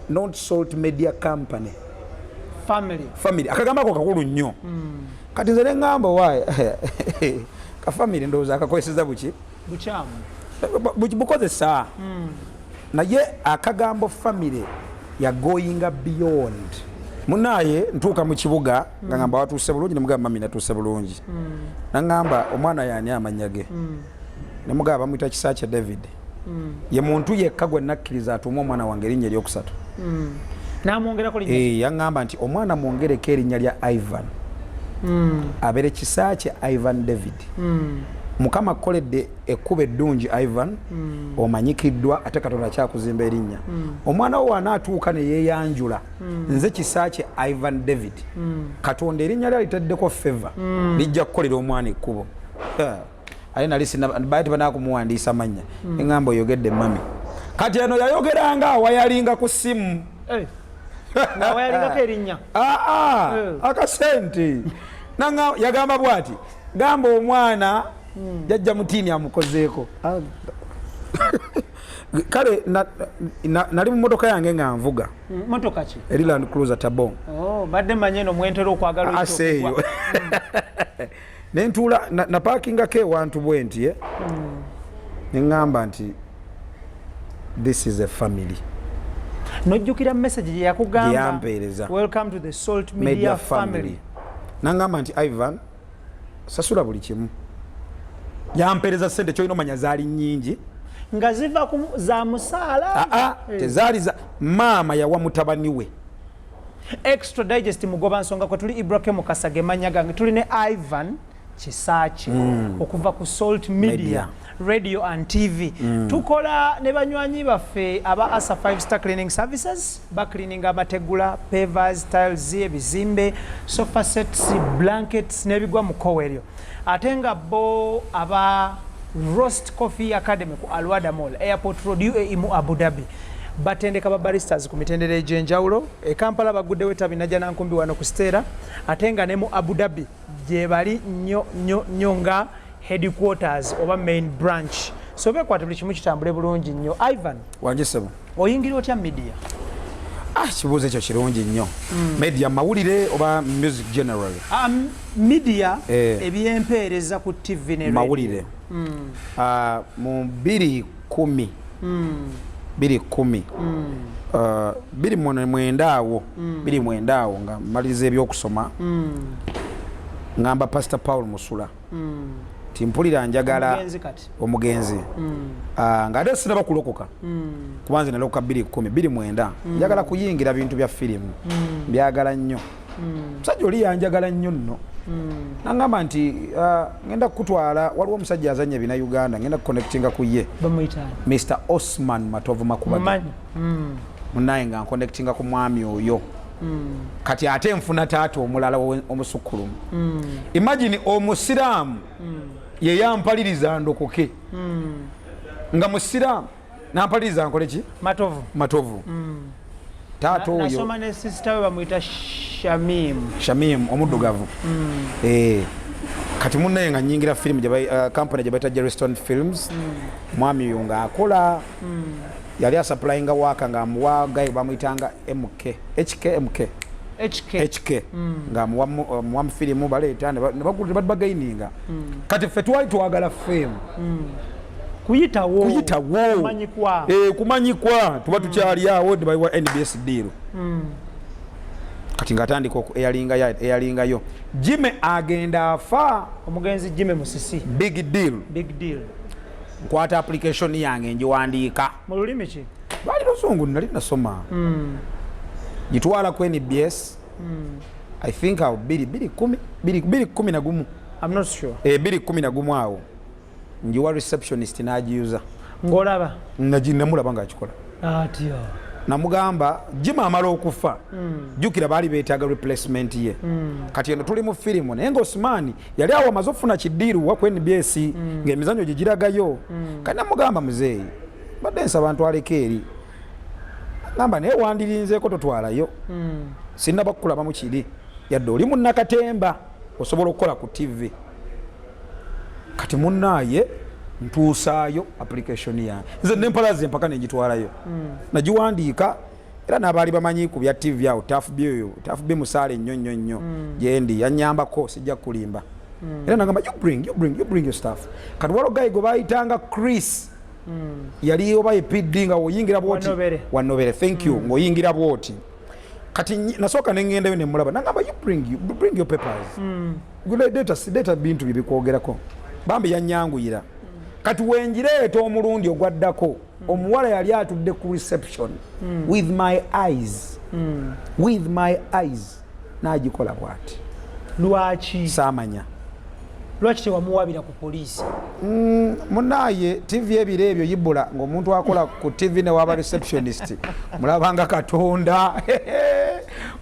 not Salt Media company. Family. Akagamba ko kakulu nnyo. Kati nze ngamba wae ka family ndowooza akakozesa buki? Bukozesa. Naye akagambo family ya going beyond. Munaye ntuuka mu kibuga nga ngamba watuuse bulungi ne mugamba mami natuuse bulungi. Nangamba omwana yani amanyage. Ne mugamba bamuyita Kisakye David. Ye muntu yekka gwe nakkiriza atuuma omwana wange erinnya eryokusatu. Namwongerako linnya. Yangamba nti omwana mwongereko erinnya lya Ivan. Abere Kisakye Ivan David. Mukama koledde ekkuba eddungi Ivan, omanyikiddwa ate Katonda kyakuzimba erinnya. Omwana wo anaatuuka ne yeeyanjula nze Kisakye Ivan David. Katonda erinnya lye alitaddeko favor lijja kukolera omwana ekkubo. Aye nali bayati banakumuwandiisa mannya. Engamba oyogedde mami. Kati eno yayogeranga wayalinga ku simu. Na wayalinga erinnya. Akasente. Nanga yagamba bwati. Gamba omwana jajja mutini amukozeeko. Kale nali mu motoka yange nga nvuga. Motoka ki? Land Cruiser Tabon. Badde manyeno mwentero okwagala ekyo. Nentula na parkinga ke wantu bwenti nengamba nti this is a family. Nojjukira message gye yakugamba. Yampeereza. Welcome to the Salt Media family. Nangamba nti Ivan sasula buli kimu. Yampeereza sente kyolina omanya zaali nnyingi. Nga ziva za musaala. Tezaali za maama yawa mutabani we. Extradigest mugoba nsonga kwa tuli Ibrahim Kasage manyagange tuli ne Ivan Kisakye okuva ku Salt Media Radio and TV. Tukola ne banywanyi baffe aba Asa 5-star cleaning services, ba cleaning amategula, pavers, tiles, ebizimbe, sofa sets, blankets nebigwa mu koweryo. Atenga bo aba Roast Coffee Academy ku Alwada Mall, Airport Road UAE mu Abu Dhabi. Batendeka ba baristas ku mitendera egy'enjawulo. E Kampala bagudde wetabi najja nankumbi wano ku Stera. Atenga ne mu Abu Dhabi gye bali nnyo nga headquarters oba main branch. So bekwata buli kimu kitambule bulungi nnyo. Ivan wanjesebo oyingira otya media? Kibuuzo ekyo kirungi nnyo. Media mawulire oba music generally? Media ebyempeereza ku TV ne radio. Mawulire. Mu 2010 2010 awo nga maliza ebyokusoma ngamba Pastor Paul Musula timpulira njagala omugenzi nga ate sinaba kulokoka kubanze nalokoka 2010 njagala kuyingira bintu bya firimu byagala nnyo musajja oli yanjagala nnyo nno nangamba nti ngenda kutwala waliwo omusajja azanya bina Uganda ngenda connectinga ku ye Mr. Osman Matovu Makuba munaye nga connectinga ku mwami oyo kati ate nfuna taata omulala omusukulumu imagine omusiraamu ye yampaliriza ndokoke nga musiraamu nampaliriza nkole ki Matovu taata oyo nasoma ne sister we bamuyita Shamim omuddugavu kati munnaye nga nyingira firimu company gye bayita Jerriston Films mwami oyo nga akola yali asaplayinga waka nga amuwa gayi bamuyitanga HK nga muwa firimu baleeta ne bagaininga kati ffe twali twagala fame kuyitawo kumanyikwa tuba tukyali awo ne bayiwa NBS deal kati nga atandika eyalingayo Jime agenda afa omugenzi Jime Musisi big deal nkwata application yange njiwandiika mu lulimi ki bali luzungu nali nasoma gitwala ku NBS I think awo 2011 I'm not sure 2011 awo njiwa receptionist n'agiuza ngolaba namulaba ng'akikola atyo namugamba Jima amala okufa jukira bali beetaaga replacement ye kati eno tuli mu firimu naye nga Osmani yali awo amaze okufuna kidiiru wa ku NBS ng'emizanyo gye giragayo kati namugamba muzeeyi badde nsaba ntwaleko eri ngamba naye wandirinzeeko totwalayo sinnaba kukulabamu kiri yadde oli munnakatemba osobola okukola ku TV kati munnaaye ntuusaayo application yange nze nempala ze mpaka negitwalayo nagiwandiika era n'abaali bamanyi ku bya TV awo tafubi musaale nnyo gyendi yanyambako sijja kulimba era nagamba you bring your stuff kati waliwo gayi gwe bayitanga Chris yali oba epd nga oyingira bwoti wanobere thank you ng'oyingira bwoti kati nasooka nengendayo nemulaba nagamba you bring your papers data bintu bibikwogerako bambi yanyanguyira kati wenjireeta omulundi ogwaddako omuwala yali atudde ku reception with my eyes n'agikola bwati lwaki saamanya lwaki tewamuwabira ku poliisi munaye TV ebiro ebyo yibula ng'omuntu akola ku TV ne waba receptionist mulabanga Katonda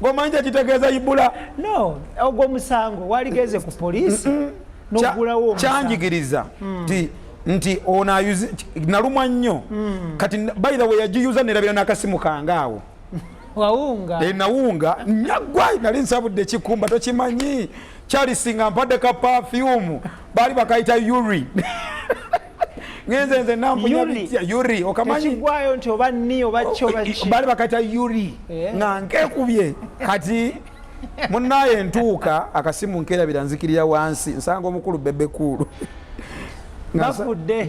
ng'omanja kitegeeza yibula no ogwo musango waligeze ku poliisi n'ogulawo kyanjigiriza nti ona nalumwa nnyo kati by the way yagiyuza nerabira n'akasimu kange awo wawunga nawunga nyagwa nali nsabudde kikumba tokimanyi kyalisinga mpadde ka perfume baali bakayita Yuri ngenze nampunya Yuri okamanyi ekigwayo nti oba nni oba kyo baali bakayita Yuri nga nkekubye kati munnaye ntuuka akasimu nkerabira nzikirira wansi nsanga omukulu bebekulu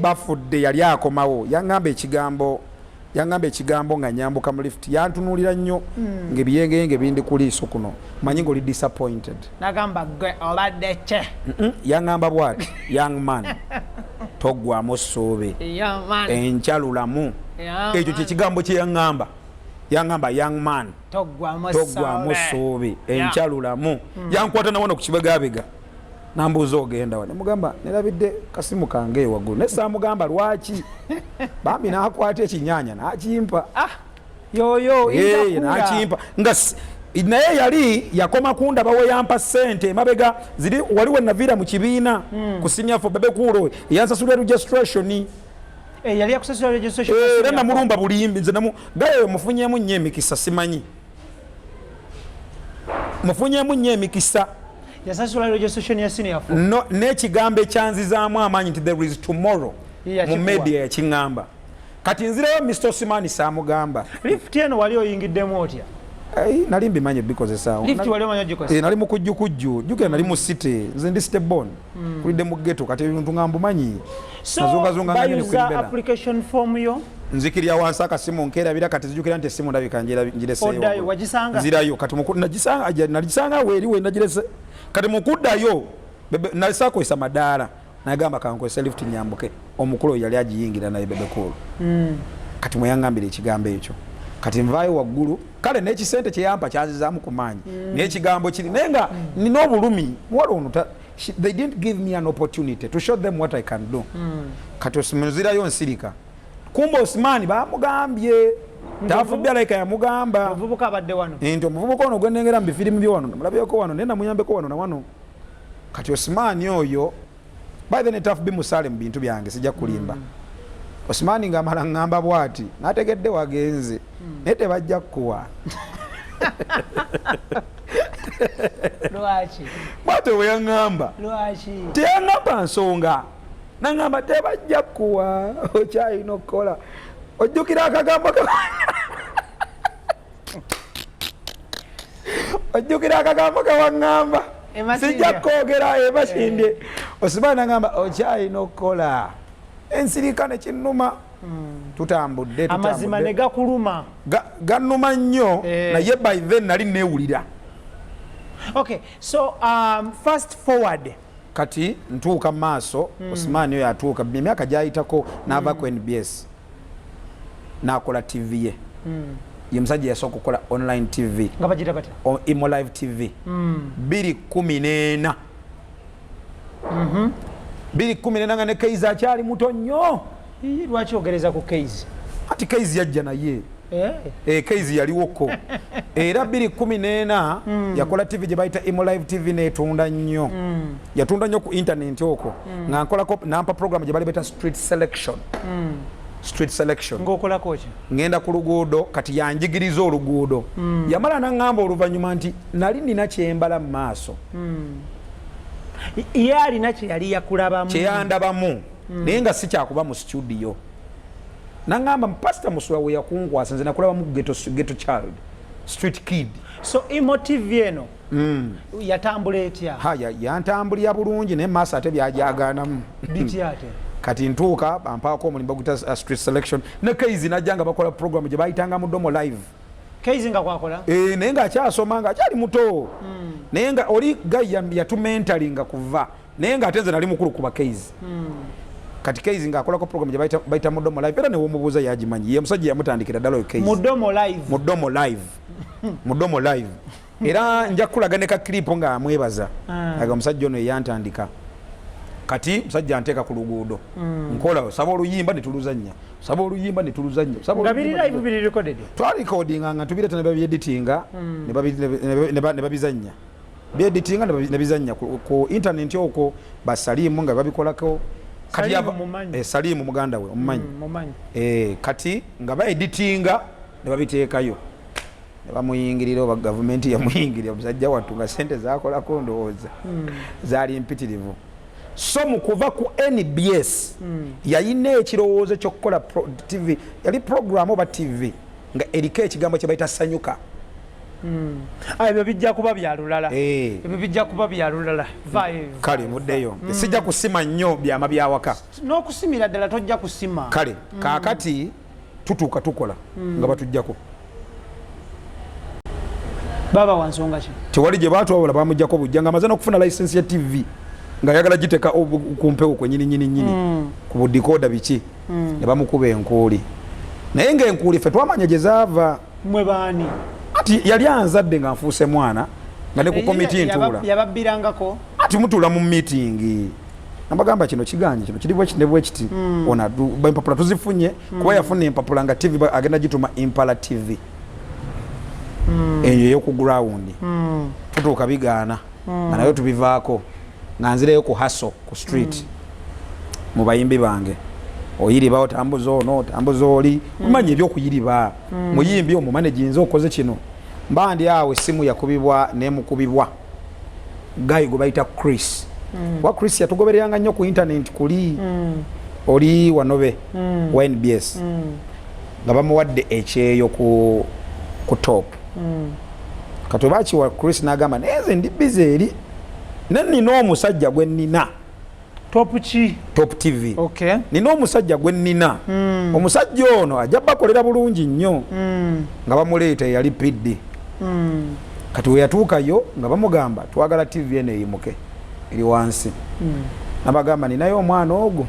bafudde yali akomawo yangamba ekigambo nga nyambuka mu lift yantunulira nnyo ng'ebiyengeyenge bindi ku liiso kuno manyi ng'oli disappointed nagamba gwe obadde kye yangamba bwati young man toggwamu ssuubi enkyalulamu ekyo kyekigambo kye yangamba young man toggwamu ssuubi enkyalulamu yankwata nawano ku kibegabega nambuuza ogenda wa nemugamba nerabidde kasimu kange waggulu naye saamugamba lwaki bambi n'akwata ekinyanya n'akimpa yoyo n'akimpa nga naye yali yakoma kundaba we yampa ssente emabega ziri wali we naviira mu kibiina ku senior for bebekuulo yansasulira registration yali yakusasula registration era namulumba bulimbi nze gayo mufunyeemu nnyo emikisa simanyi mufunyeemu nnyo emikisa yasasula registration ya senior for no n'ekigambo ekyanzizaamu amaanyi nti there is tomorrow mu media yakiŋŋamba kati nzireyo Mr. Osimani saamugamba lift eno wali oyingiddemu otya nali mbimanyi bikozesaawo lift wali omanyi ogikoze nali mu kujjukujju jjukira nali mu city nze ndi stebon kulidde mu ghetto kati ebintu nga mbumanyi bayuza application form yo nzikirya wansi akasimu nkerabira kati zijjukira nti essimu ndabika ngireseeyo wagisanga nzirayo kati nagisanga weeriwe nagirese kati mukuddayo nalisakozesa madaala nagamba kankozesa lift nyambuke omukulu yali agiyingira naye bebekulu kati mweyangambira ekigambo ekyo kati nvaayo waggulu kale n'ekisente kyeyampa kyazizaamu ku maanyi n'ekigambo kiri naye nga nina obulumi muwala ono they didn't give me an opportunity to show them what I can do kati osimuzirayo nsirika kumba Osimani bamugambye tafubya like yamugamba omuvubuka abadde wano nti omuvubuka ono gwenengera mu bifirimu by'wano namulabyeko wano naye namuyambeko wano na wano kati Osimani oyo by the netafubi musaale mu bintu byange sijja kulimba Osimani ng'amala ngamba bwati nategedde wagenze naye tebajja kukuwa lwaki bwate weyaŋŋamba lwaki teyaŋŋamba nsonga naŋŋamba tebajja kukuwa okyalina okukola ojjukira akagambo kawaŋŋamba sijja kwogera ebasindye Osimani naŋŋamba okyalina okukola ensirika nekinnuma tutambudde amazima ne gakuluma gannuma nnyo naye by then nali neewulira okay so fast forward kati ntuuka mu maaso Osimani oyo atuuka emyaka gyayitako n'ava ku NBS n'akola TV ye ye musajja yasooka okukola online TV nga bagita batya Imo Live TV 2014 2014 nga ne Kaiza akyali muto nnyo lwaki ogereza ku Kaiza ati Kaiza yajja naye Kaiza yaliwoko era 2014 yakola TV gye bayita Imo Live TV netunda nnyo yatunda nnyo ku internet okwo nga nkolako nampa program gye bali beta street selection street selection ngokola kocha ngenda ku luguudo kati yanjigiriza oluguudo yamala nangamba oluvannyuma nti nali nina kyembala mu maaso ye alina kye yali yakulabamu kyeyandabamu naye nga si kyakuba mu studio nangamba pastor Musula we yakunkwasa nze nakulabamu ghetto child street kid so emotive eno yatambula etya yantambulira bulungi naye maaso ate byajaganamu biti ate kati ntuuka bampaako omulimba guta street selection ne Kaizi najja nga bakola program gye bayitanga mu Domo live Kaizi nga kwakola naye nga akyasoma nga akyali muto naye nga oli gayi yatumentalinga kuva naye nga ate nze nali mukulu kuba Kaizi kati Kaizi nga akolako program gye bayita mu Domo live era newomubuuza yagimanyi ye musajja yamutandikira ddala oyo Kaizi mu Domo live mu Domo live era nja kulaga ne ka clip nga amwebaza aga musajja ono yantandika kati musajja anteeka ku luguudo nkola saba oluyimba netuluzannya saba oluyimba netuluzannya nga biri live biri recorded twalikodinga nga tubireta ne babyeditinga ne babizannya byeditinga ne bizannya ku internet okwo basalimu nga babikolako kati Salimu muganda we omumanyi kati nga baeditinga ne babiteekayo ne bamuyingirira oba gavumenti yamuyingirira musajja wattu nga sente zakolako ndowooza zaali mpitirivu so mukuva ku NBS yayina ekirowoozo ky'okukola TV yali program oba TV nga eriko ekigambo kye bayita sanyuka ebyo bijja kuba byalulala ebyo bijja kuba byalulala kale muddeyo sijja kusima nnyo byama byawaka n'okusimira ddala tojja kusima kale kaakati tutuuka tukola nga batujjako baba wansonga ki tewali gye baatwawula bamujjako bujja nga amaze n'okufuna license ya TV nga yagala giteka kumpewo kwe nyini ku budikoda biki ne bamukuba enkuuli naye ng'enkuuli ffe twamanya gye zaava mwe baani ati yali anzadde nga nfuuse mwana nga ne ku komiti ntuula yababbirangako ati mutuula mu meeting nabagamba kino kiganye kino kiri bwe kiti ona empapula tuzifunye kuba yafuna empapula nga TV agenda gituma Impala TV eyo yoku ground tutuuka bigaana nga nayo tubivaako nga nzireyo ku haso ku street mu bayimbi bange oyiriba otambuza ono otambuza oli umanyi ebyokuyiriba muyimbi omumanegi nze okoze kino mba ndi awo essimu yakubibwa nemukubibwa gayi gwe bayita Chris wa Chris yatugobereranga nnyo ku internet kuli oli wanobe wa NBS nga bamuwadde ekyeyo ku top kati bakiwa Chris n'agamba neze ndi busy eri nina omusajja gwe nina top TV nina omusajja gwe nina omusajja ono ajja bakolera bulungi nnyo nga bamuleeta yali PD kati we yatuukayo nga bamugamba twagala TV eno eyimuke eri wansi nabagamba ninayo omwana ogwo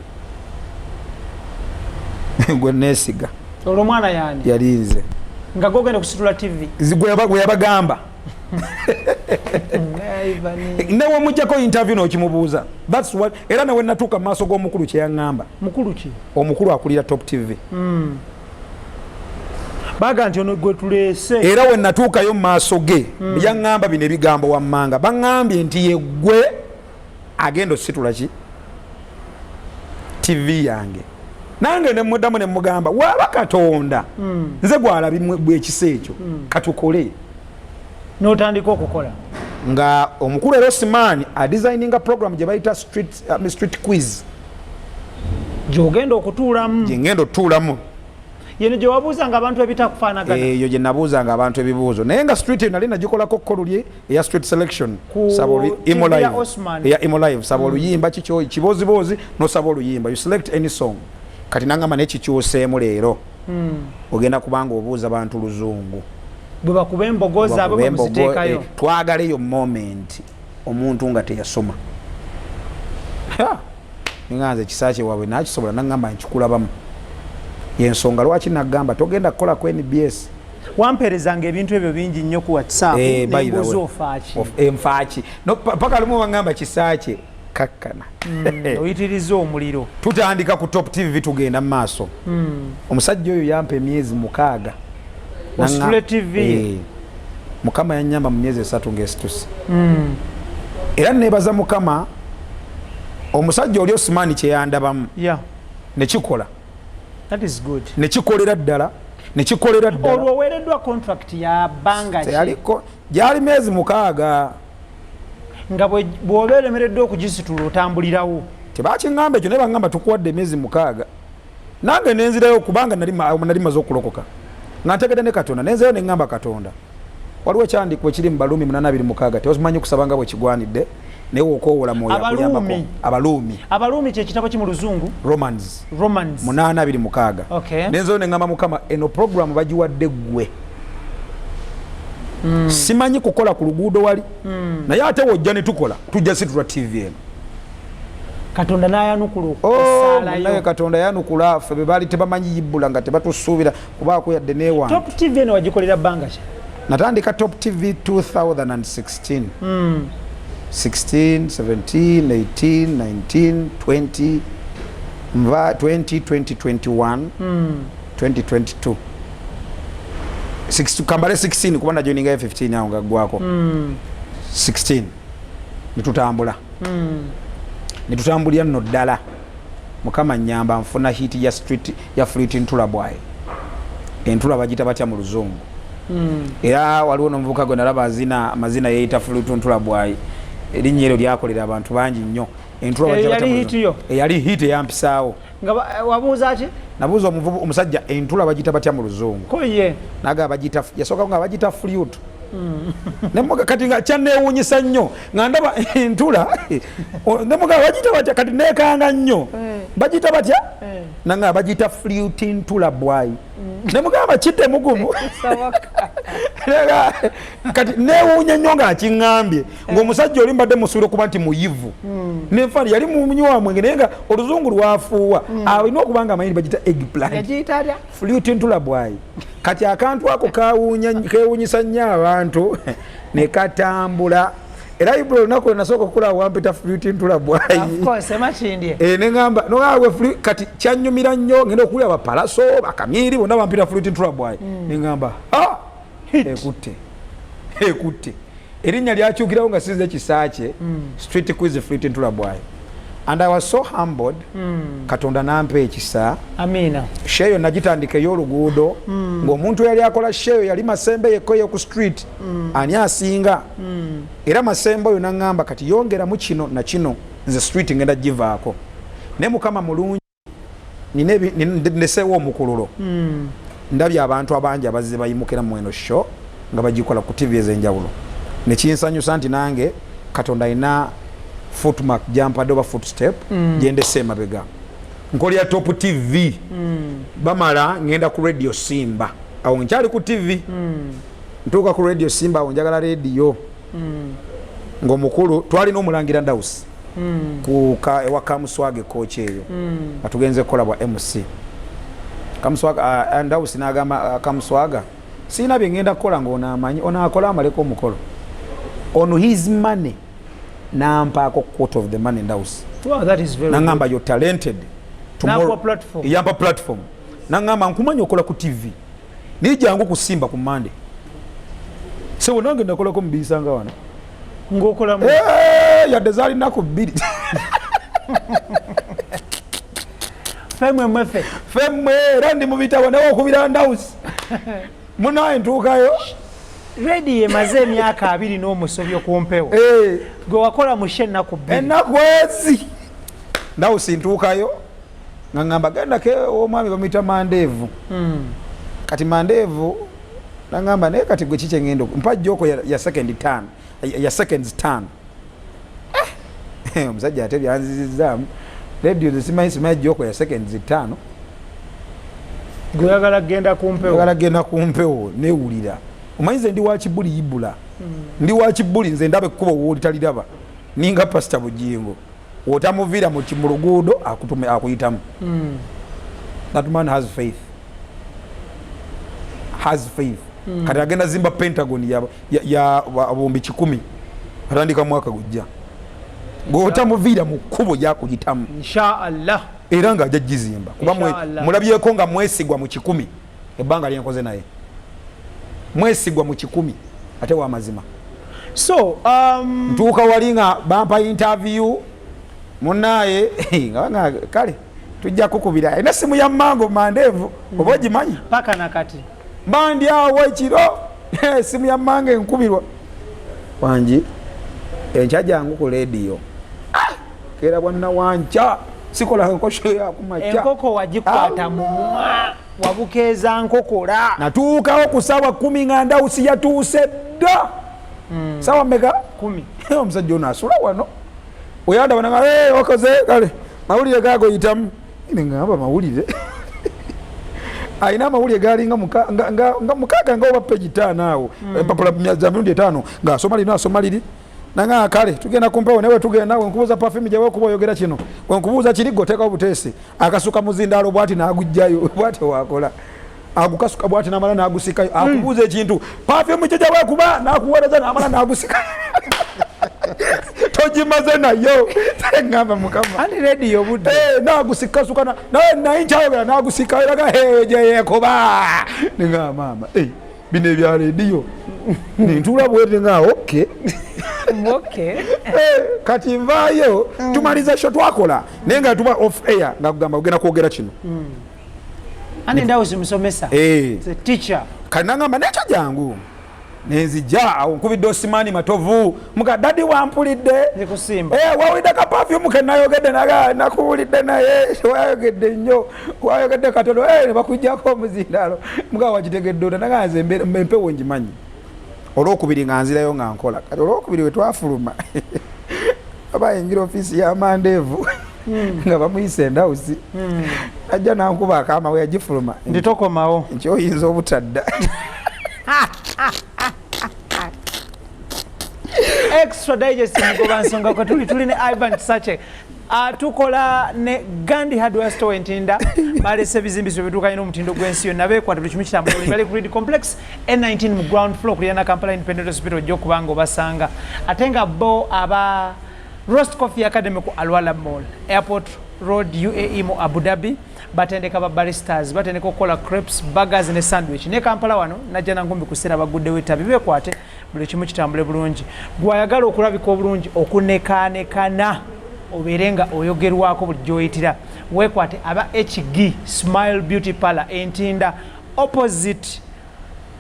gwe neesiga olwo mwana yani yali nze nga gogenda kusitula TV gwe yabagamba newe mujjako interview n'okimubuuza that's what era nawe natuuka mu maaso g'omukulu kye yaŋŋamba mukulu ki omukulu akulira top TV baga nti ono gwe tuleese era we natuukayo mu maaso ge yaŋŋamba bino ebigambo wammanga baŋŋambye nti ye gwe agenda ositula ki TV yange nange nemuddamu ne mugamba waaba Katonda nze gwalabibwa ekisa ekyo katukole n'otandika okukola nga omukulu Erosman adesigninga program gye bayita street quiz gy'ogenda okutuulamu gye ngenda otuulamu yeno gye wabuuzanga abantu ebitakufaanagana eyo gye nabuuzanga abantu ebibuuzo naye nga street nali nagikolako kolulye eya street selection Imo live saba oluyimba kikyo kiboozibozi nosaba oluyimba you select any song kati nangamba nekikyuseemu leero ogenda kubanga obuuza abantu luzungu bwe bakuba embogo zaabwe bwe muziteekayo twagaleyo moment omuntu nga teyasoma nganze Kisakye waabwe nakisobola nangamba nkikulabamu yensonga lwaki nagamba togenda kukola ku NBS wamperezanga ebintu ebyo bingi nnyo ku WhatsApp nembuuza ofaaki enfaaki paka lumu wangamba Kisakye kakkana oyitiriza omuliro tutandika ku top TV tugenda mu maaso omusajja oyo yampa emyezi 6 Ositule TV mukama yanyamba mu myezi 3 ng'esitusi era nebaza mukama omusajja oli Osman kye yandabamu nekikola That is good. Nekikolera ddala olwo weereddwa contract ya bbanga ki teyaliko gyali myezi 6 nga bw'oba olemereddwa okugisitula otambulirawo tebakiŋŋamba ekyo naye baŋŋamba tukuwadde emyezi 6 nange nenzirayo kubanga nali maze okulokoka nga ntegedde ne Katonda nenzirayo ne ŋŋamba Katonda waliwo ekyandiko ekiri mu Baluumi 8:26 teomanyi kusaba nga bwe kigwanidde naye wokoowola mwoyo akuyambako. Abaluumi kye kitabo ki mu Luzungu? Romans 8:26. Nenzirayo ne ŋŋamba Mukama eno programu bagiwadde ggwe simanyi kukola ku luguudo wali naye ate wojja ne tukola tujja situlwa TV eno. Katonda n'ayanukula okusaalayo. Naye Katonda yanukula ffe be baali tebamanyi yibbula nga tebatusuubira kubaako yadde neewange. Top TV eno wagikolera bbanga ki? Natandika Top TV 2016. 16, 17, 18, 19, 20, 2021, 2022. 6 kambale 16 kuba na joininga 15 awo ngaggwako. 16 nitutambulira nno ddala. Mukama nnyamba nfuna hit ya street ya Fleet Ntula bwayi. Entula bagita batya mu Luzungu. Era waliwo n'omuvubuka gwe nalaba amazina yeeyita Fleet Ntula bwayi. Erinnya eryo lyakolera abantu bangi nnyo. Entula bagita batya mu Luzungu. Yali hit eyampisaawo. Nga wabuuza ki? Nabuuza omusajja entula bagita batya mu Luzungu. Ko ye. Naga bagita yasooka nga bagita Fleet. Nemuga kati nga kyanneewuunyisa nnyo nga ndaba entula nemuga bagita batya kati neekanga nnyo bagita batya nanga bagita Fleet Ntula bwayi nemugamba kitte mugumu kati neewuunya nnyo nga akiŋŋambye ng'omusajja oli mbadde musuubira okuba nti muyivu nenfani yali munywa mwenge naye nga Oluzungu lwafuuwa alina okuba nga amanyi bagita eggplant Fleet Ntula bwayi kati akantu ako kewuunyisa nnyo abantu ne katambula era ibula olunaku lwenasooka okukola wampita Fleet Ntula bwayi neŋŋamba nogaawe kati kyannyumira nnyo ngenda okuwulira bapalaso bakamiiri bonna bampita Fleet Ntula bwayi neŋŋamba ekutte erinnya lyakyukirawo nga sinze Kisakye Street Quiz Fleet Ntula bwayi. And I was so humbled. Katonda nampa ekisa. Amina. Sheyo nagitandika ey'oluguudo ng'omuntu yali akola sheyo yali Masembe yekkoye ku street ani asinga era Masembe oyo naŋŋamba kati yongeramu kino na kino nze street ngenda givaako ne Mukama mulungi neseewo omukululo ndabye abantu abangi abazze bayimukira mu eno show nga bagikola ku TV ez'enjawulo ne kinsanyusa nti nange Katonda alina footmark jampadde oba footstep gyendese emabega nkolera Top TV bamala ngenda ku Radio Simba awo nkyali ku TV ntuuka ku Radio Simba awo njagala radio ng'omukulu twalina omulangira Ndawusi ewa Kamuswage coach eyo atugenze kukola bwa MC Kamuswaga Ndawusi n'agamba Kamuswaga siina bye ngenda kukola ng'onaamanyi onaakola amaleko omukolo on his money nampaako quote of the money Ndawusi. Wow, that is very nangamba you're talented tomorrow platform yampa platform nangamba nkumanya okola ku TV nijangu kusimba ku Monday so nange nakolako mubisanga wana ngokola mu yadde zaali nako 2 femwe randi mubitabo nawo okubira Ndawusi munaye ntuukayo ready emaze emyaka 2 n'omusobyo ku mpewo gwe wakola mu ennaku 2 ennaku ezi Ndawusi ntuukayo nga ngamba genda ke omwami bamuyita Mandeevu kati Mandeevu nangamba naye kati gwe kike ngendo mpa joko ya second turn ya seconds turn omusajja ate byanzizizaamu radio zisimanyi joko ya seconds turn gwe yagala genda ku mpewo newulira omanyize ndi wa Kibuli yibula ndi wa Kibuli nze ndabe kuba wolitaliraba ninga Pastor Bujingo otamuvira mu kimulugudo akutume akuyitamu that man has faith kati agenda zimba Pentagon ya abombi 10 atandika mwaka gujja ng'otamuvira mu kkubo lyakuyitamu inshallah era nga ajja gizimba kuba mulabyeko nga mwesigwa mu 10 ebbanga lyenkoze naye mwesigwa mu 10 ate wa mazima so ntuuka wali nga bampa interview munaye nga kale tujja kukubira ina simu ya mango mandevu oba ogimanyi paka nakati bandi awo ekiro simu ya mango enkubirwa wangi enkya jangu ku lediyo kera bwana wanca sikola nkosho ya kumacha enkoko wagikwata mu wabukeeza nkokola natuukawo ku sawa 10 ng'andawusi yatuuse dda sawa meka 10 omusajja ono asula wano oyanda bananga okoze kale mawulire gago yitamu ngamba mawulire aina amawulire galinga mukaaga nga oba peji 5 awo empapula za mirundi 5 ng'asoma lino asoma liri nanga kale tugenda kumpewo newe tugenda nawe nkubuuza perfume gyewe kuba oyogera kino nkubuuza kirigo teekawo buteesi akasuka muzindaalo bwati n'agujjayo bwati wakola agukasuka bwati n'amala n'agusikayo akubuuza ekintu perfume kye gyewe kuba n'akuweereza n'amala n'agusikayo togimaze nayo ngamba mukama ani radio budde n'agusikasuka nawe naye nkyayogera n'agusikayo laga gyeyeekuba ngamba mama bino ebya radio nintula bwete nga okay kati nvaayo tumaliza sho twakola naye nga tuba off air nga kugamba ogenda kwogera kino ani ndawuzi musomesa teacher kanangamba nekyo jangu nenzija awo nkubidde osimani matovu muka dadi wampulidde nikusimba wawulidde ka perfume ke nayogedde nakuwulidde naye wayogedde nnyo wayogedde katono ne bakujjako omuzindaalo muka wakitegedde ota naganze empewo ngimanyi olwokubiri nga nzirayo nga nkola kati olwokubiri we twafuluma abayingira ofiisi ya mandeevu nga bamuyisa endawusi ajja nankuba akama we yagifuluma nditokomawo nkyoyinza obutadda extra digest mugoba nsonga ko tuli ne Ivan Kisache tukola ne Gandhi Hardware Store Ntinda balese bizimbiso bituka ino mutindo gwensi yo nabe kwa tulichumi kitambula bali ku Reed Complex N19 mu ground floor kulina Kampala Independent Hospital jjo kubango basanga atenga bo aba Roast Coffee Academy ku Alwala Mall Airport Road UAE mu Abu Dhabi batendeka ba baristas batendeka okola crepes burgers ne sandwich ne Kampala wano najja nangombe kusera bagudde weta bibe kwate buli kimu kitambule bulungi gwayagala okulabika obulungi okunekaanekana oberenga oyogerwako bulijjo oyitira wekwate aba HG Smile Beauty Parlor Entinda opposite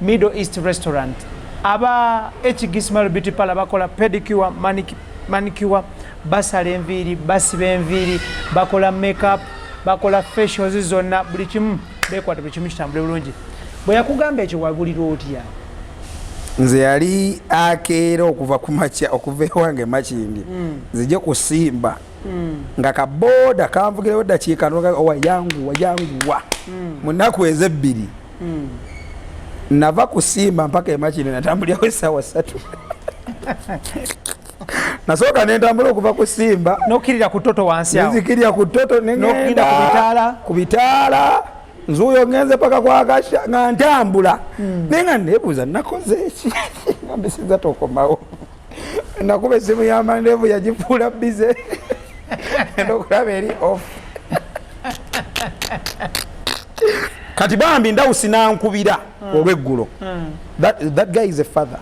Middle East Restaurant aba HG Smile Beauty Parlor bakola pedicure manicure basala enviiri basiba enviiri bakola makeup bakola facials zonna buli kimu bekwate buli kimu kitambule bulungi bwe yakugamba ekyo wabulira otya nze yali akeera okuva ku makya okuva ewange makindi nzije kusimba nga kaboda kanvugirewo eddakiika wayanguwa mu nnaku ezebbiri nava kusimba mpaka emakindi natambulirawo essaawa 3 nasooka nentambula okuva kusimba nokirira ku toto wansi awo nzikirira ku toto nengenda ku bitaala nzuuyo ngenze paka kwakasha nga ntambula naye nga neebuuza nakoze eki ngambe sinza tokomawo nakuba essimu yamandeevu yagifuula bize nokulaba eri off kati bambi ndawusi nankubira olweggulo that guy is a father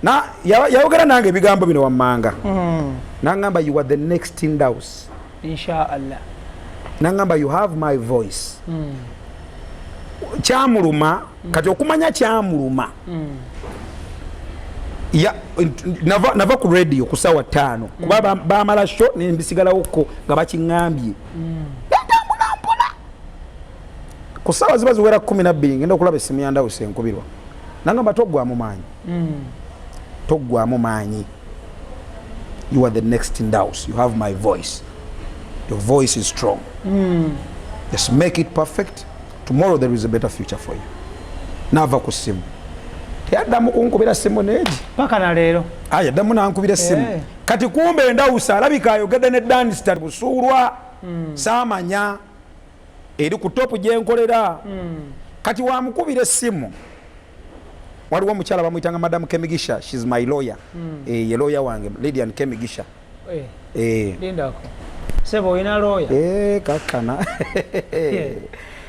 na yayogera nange ebigambo bino wammanga nangamba you are the next in house inshallah nangamba you have my voice kyamuluma kati okumanya kyamuluma nava ku radio ku ssaawa 5 kuba bamala sho nembisigalawo nga bakiŋŋambye ntambula ku ssaawa ziba ziwera 12 ngenda okulaba essimu ya ndawusi enkubirwa nangamba toggwamu maanyi you are the next in house you have my voice your voice is strong just make it perfect tomorrow there is a better future for you nava ku ssimu teyaddamu kunkubira ssimu neegi paka na leero yaddamu nankubira essimu kati kumbe endawusa alabika ayogedde ne dansita busuulwa saamanya eri ku topu gyenkolera kati wamukubira essimu waliwo omukyala bamuyitanga madamu Kemigisha she's my lawyer ye lawyer wange Lydian Kemigisha lindako sebo oyina lawyer kakana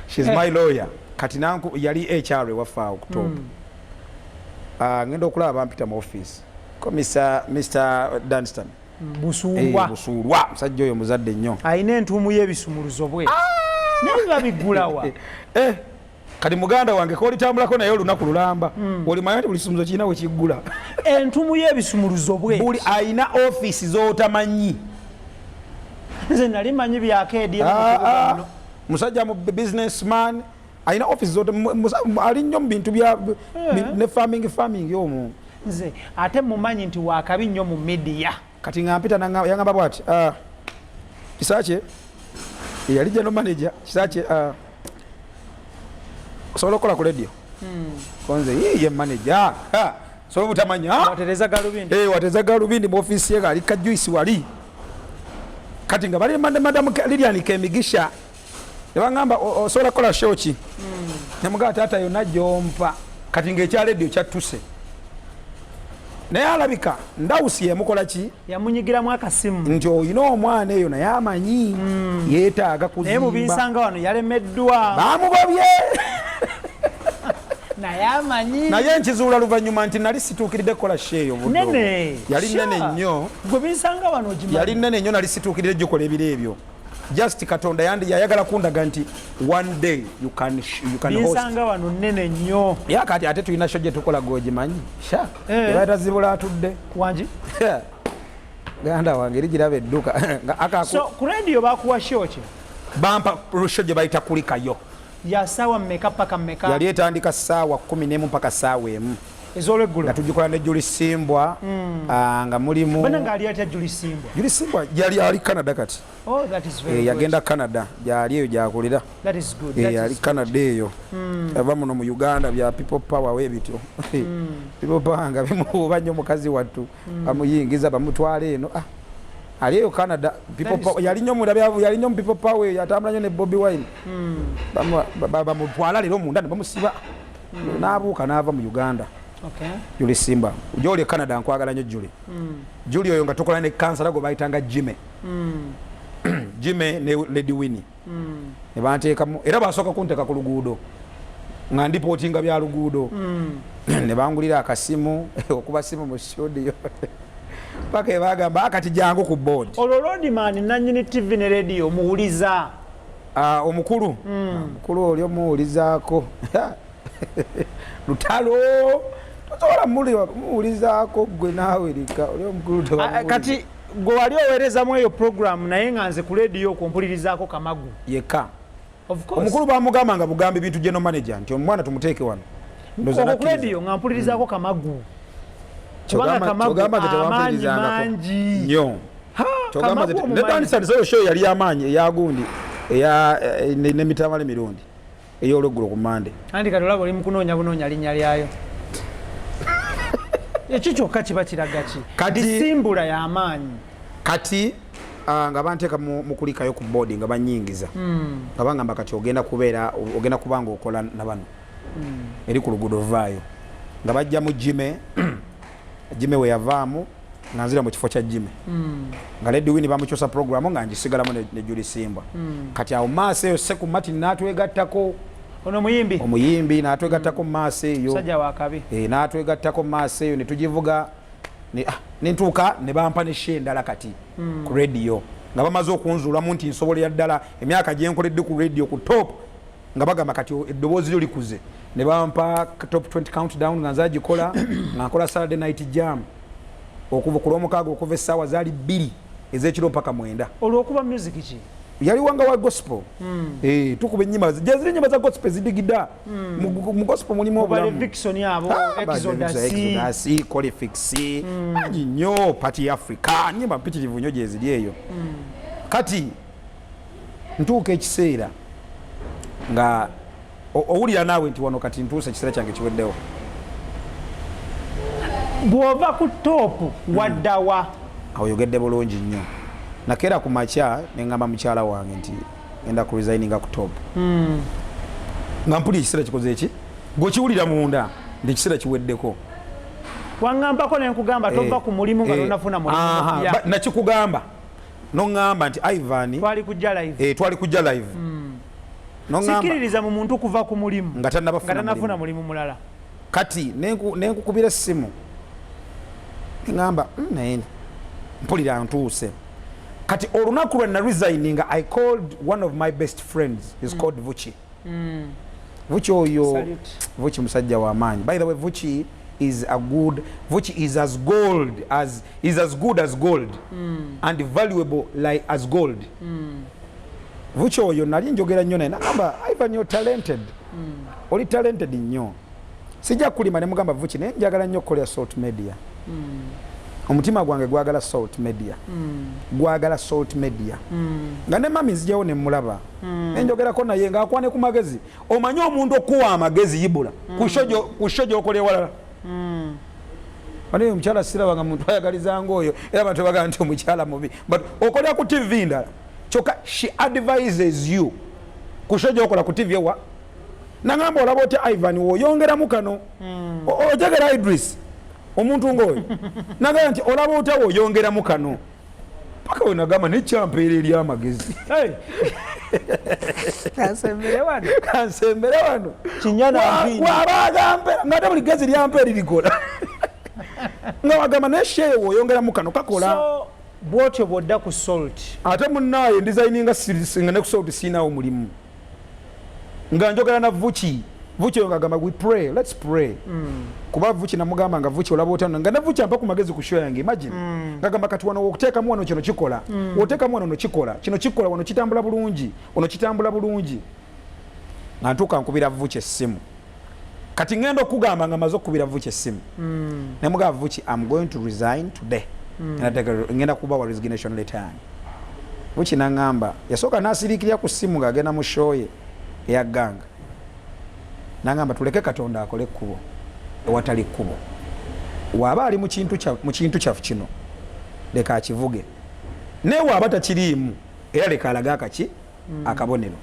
she's my lawyer kati nanku yali HR wafaawo ku topu ngenda okulaba bampita mu office ko Mr. Dunstan Busulwa. Busulwa musajja oyo muzadde nnyo. Ayina entuumu y'ebisumuluzo bwe. Naye biba biggulawa. Kati muganda wange kolitambulako naye olunaku lulamba. Olimanyi nti buli kisumuluzo kirina we kiggula. Entuumu y'ebisumuluzo bwe. Buli ayina ofiisi z'otamanyi. Nze nali manyi byakeedi musajja mu businessman ayina office zote ali nnyo mu bintu bya ne farming yomu. Nze ate mumanyi nti wakabi nnyo mu media. Kati ngampita yangamba bwati Kisakye yali general manager Kisakye osobola okukola ku radio konze ye manager so butamanya watereza galubindi watereza galubindi mu office ye ali kajuisi wali kati nga bali madam Lilian Kemigisha nebangamba osobola kola show ki nemugaa tata yonna gyompa kati ng'ekya radio kyattuse naye alabika ndawusi yemukola ki yamunyigiramu akasimu nti oyina omwana eyo naye amanyi yeetaaga kuzimba naye mubinsanga wano yalemeddwa bamugobye naye amanyi naye nkizuula luvannyuma nti nali situukiridde kukola sheeyo buddo nene yali nene nnyo gwe binsanga wano ogimanyi yali nene nnyo nali situukiridde gikola ebiro ebyo just Katonda yayagala kundaga nti one day you can host binsanga wano nene nnyo yakati ate tulina show gye tukola gogimanyi sha ebatazibula atudde wangi ganda wange ligiraba edduka so ku radio bakuwa show ki bampa show gye bayita kulikayo ya sawa mmeka paka mmeka yali etandika ssaawa 11 mpaka ssaawa 1 ez'olweggulu nga tugikola ne Julie Simbwa nga mulimu bana nga ali atya Julie Simbwa yali ali Canada kati that is very yagenda Canada gyali eyo gyakulira that is good yali Canada eyo ava muno mu Uganda bya people power webityo people power nga bimuba nnyo mukazi wattu bamuyingiza bamutwala eno ali eyo Canada people power yali nnyo mulabyavu yali nnyo mu people power yatambula nnyo ne Bobby Wine bamutwala leero munda ne bamusiba n'abuuka n'ava mu Uganda. Okay. Julie Simba. Ujole Canada nkwagala nnyo Julie. Julie oyo nga tukola ne kansala go bayitanga Jime. Jime ne Lady Winnie. Ne banteekamu era basooka kunteeka ku luguudo. Nga ndipotinga bya luguudo. Ne bangulira akasimu okuba simu mu studio. Paka ebagamba akati jangu ku board. Ololodi man nanyini TV ne radio muwuliza. Omukulu. Omukulu olyo muwulizaako. Lutalo. Totola muwulizaako gwe naawe lika olyo omukulu tebamuwuliza. Kati gwe wali oweerezamu eyo program naye nga nze ku radio okumpulirizaako Kamagu. Yeka. Of course. Omukulu bamugamba nga bugambi bintu general manager nti omwana tumuteeke wano. Ndoza ku radio nga mpulirizaako Kamagu. Chogamba amaanyi mangi. Nyo. Chogamba netani sana show yali amaanyi yagundi ne mitamale mirundi. Eyo oluggulo ku Mande. Andi katolabo oli mukunoonya bunoonya linnya lyayo. Ekicho kakiba kiragachi. Kati simbula ya amaanyi. Kati nga banteeka mu kulikayo ku board nga banyingiza. Nga bangamba kati ogenda kubanga okola nabano. Eri ku luguudo vaayo. Nga bajja mu Jime. Jime we yavaamu nga nzira mu kifo kya Jime. Nga Lady Winnie bamukyusa programu nga ngisigalamu ne Julie Simba. Kati awo maaso eyo Seku Martin n'atwegattako. Ono muyimbi? Omuyimbi n'atwegattako mu maaso eyo. Musajja wa kabi. N'atwegattako mu maaso eyo ne tugivuga ne ntuuka ne bampa ne show endala kati ku radio. Nga bamaze okunzuulamu nti nsobolera ddala emyaka gye nkoledde ku radio ku top. Nga bagamba kati eddoboozi lyo likuze. Ne bampa top 20 countdown nga nzagikola nga nkola Saturday night jam okuva ku Lwomukaaga okuva essaawa zaali 2 ez'ekiro mpaka 9. Olw'okuba music ki? Yali wanga wa gospel. Tukuba ennyimba ziri ennyimba za gospel zidigida. Mu gospel mulimu obulamu. Bale Vixen yabo, Exodus, Colifix, nnyo Party Africa, nnyimba mpitirivu nnyo gye ziri eyo. Kati ntuuka ekiseera nga owulira naawe nti wano kati ntuuse ekiseera kyange kiweddewo. Bw'ova ku top waddawa. Oyogedde bulungi nnyo. Nakeera ku makya ne ngamba mukyala wange nti enda ku resigninga ku top. Nga mpulira ekiseera kikoze eki gwe kiwulira munda ndi ekiseera kiweddeko. Wangambako ne nkugamba tova ku mulimu nga tonafuna mulimu. Nakikugamba n'oŋŋamba nti Ivan twali kujja live. Twali kujja live. Sikiririza mu muntu kuva ku mulimu nga tannafuna mulimu mulala. Kati nenkukubira essimu ngamba naye mpulira ntuuse kati olunaku lwe na resigning I called one of my best friends is called Vuchi. Vuchi oyo Vuchi musajja wa maanyi. By the way, Vuchi is as good as gold and valuable like as gold. Vuchi oyo nali njogera nnyo naye nagamba Ivan you're talented. Oli talented nnyo. Sijja kulima ne mugamba Vuchi naye njagala nnyo okukolera Salt Media. Omutima gwange gwagala Salt Media. Gwagala Salt Media. Nga ne mami nzijawo ne mulaba. Nenjogerako naye nga akwane ku magezi. Omanyi omuntu okuwa amagezi yibula. Kushojo okole walala. Wani omukyala siraba nga muntu ayagaliza ngoyo era abantu baga nti omukyala mubi. But okolera ku TV ndala. Choka she advises you. Kushojo okola ku TV wa. Nangamba olaba oti Ivan woyongera mukano. Ojagera Idris. Omuntu ngoyo nagamba nti olaba otawo yongera mukano paka we nagamba ne champeere eri amagezi kansembere wano kinyana mpini wabagampe ngate buli gezi lyampeere likola nga wagamba ne sheewo yongera mukano kakola so bwotyo bwodda ku Salt ate munnaye designinga singa ne ku Salt sinaawo mulimu nga njogera na Vuchi nga gamba we pray, let's pray. Kuba Vuchi na mugamba nga Vuchi olaba otano nga ne Vuchi ampa ku magezi ku show yange imagine. Nga gamba kati wano okuteeka mu wano kino kikola. Oteeka mu wano no kikola. Kino kikola wano kitambula bulungi. Ono kitambula bulungi. Nantuka nkubira Vuchi essimu. Kati ngendo okugamba nga mazo okubira Vuchi essimu. Ne mugamba Vuchi I'm going to resign today. Ngenda kuba wa resignation letter. Vuchi nangamba yasoka nasirikirya ku ssimu nga agenda mu show ye ya ganga. Nangamba tuleke Katonda akole kubo ewatali kubo waba ali mu kintu kyafu kino leka akivuge ne waba takiriimu era leka alaga akaki akabonero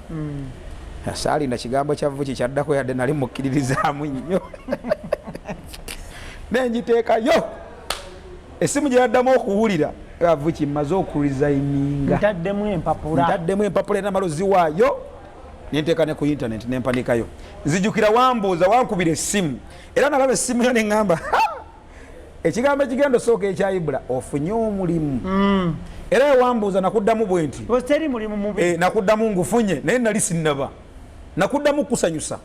asali na kigambo kya Vuchi kyaddako yadde nali mukkiririzaamu nnyo nenjiteeka yo esimu gye yaddamu okuwulira Vuchi mmaze okuresigninga ntaddemu empapula n'amalozi waayo nenteka ne ku internet nempandikayo nzijukira wambuuza wankubira essimu era nalaba essimu yo neŋŋamba ekigambo ekigendo sooka ekya Ibula ofunye omulimu era wambuuza nakuddamu bwe nti nakuddamu ngufunye naye nali sinnaba nakuddamu kusanyusa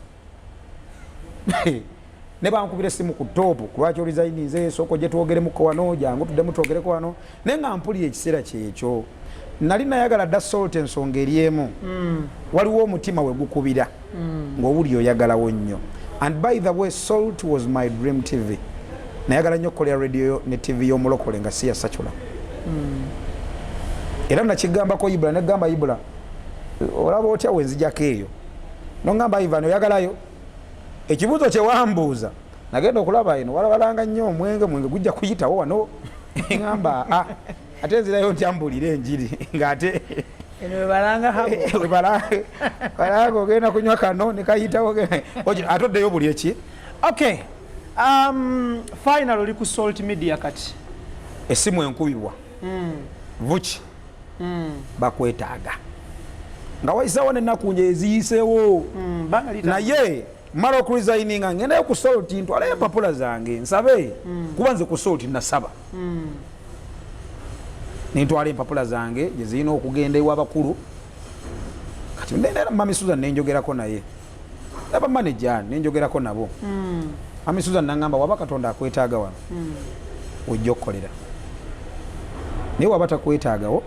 ne bankubira essimu ku topu kulwaki oresigninze sooka gye twogeremuko wano jangu tuddemu twogereko wano naye nga mpulira ekiseera kyekyo nali nayagala dda Salt ensonga eri emu waliwo omutima we gukubira ng'owuli oyagalawo nnyo and by the way Salt was my dream TV nayagala nnyo okukolera radio ne TV y'omulokole nga si yasachula era nakigambako Ibula negamba Ibula olaba otya wenzijako eyo nongamba Ivan oyagalayo ekibuuzo kye wambuuza nagenda okulaba eno walabalanga nnyo omwenge gujja kuyitawo wano ngamba ate nzirayo ntyambulire enjiri ng'ate balanga ogenda kunywa kano nekayitawo ate oddeyo buli eki okay final oli ku Salt Media kati essimu enkubibwa Vuchi bakwetaaga nga wayisawo n'ennaku nje eziyiseewo naye mala okuresigninga ngendayo ku Salt ntwalayo empapula zange nsabe kuba nze ku Salt nasaba nintwala empapula zange gye zirina okugenda ew'abakulu kati nendera mami Suzan nenjogerako naye aba manager nenjogerako nabo mami Suzan nangamba waba Katonda akwetaaga wano ojja okukolera naye waba takwetaagawo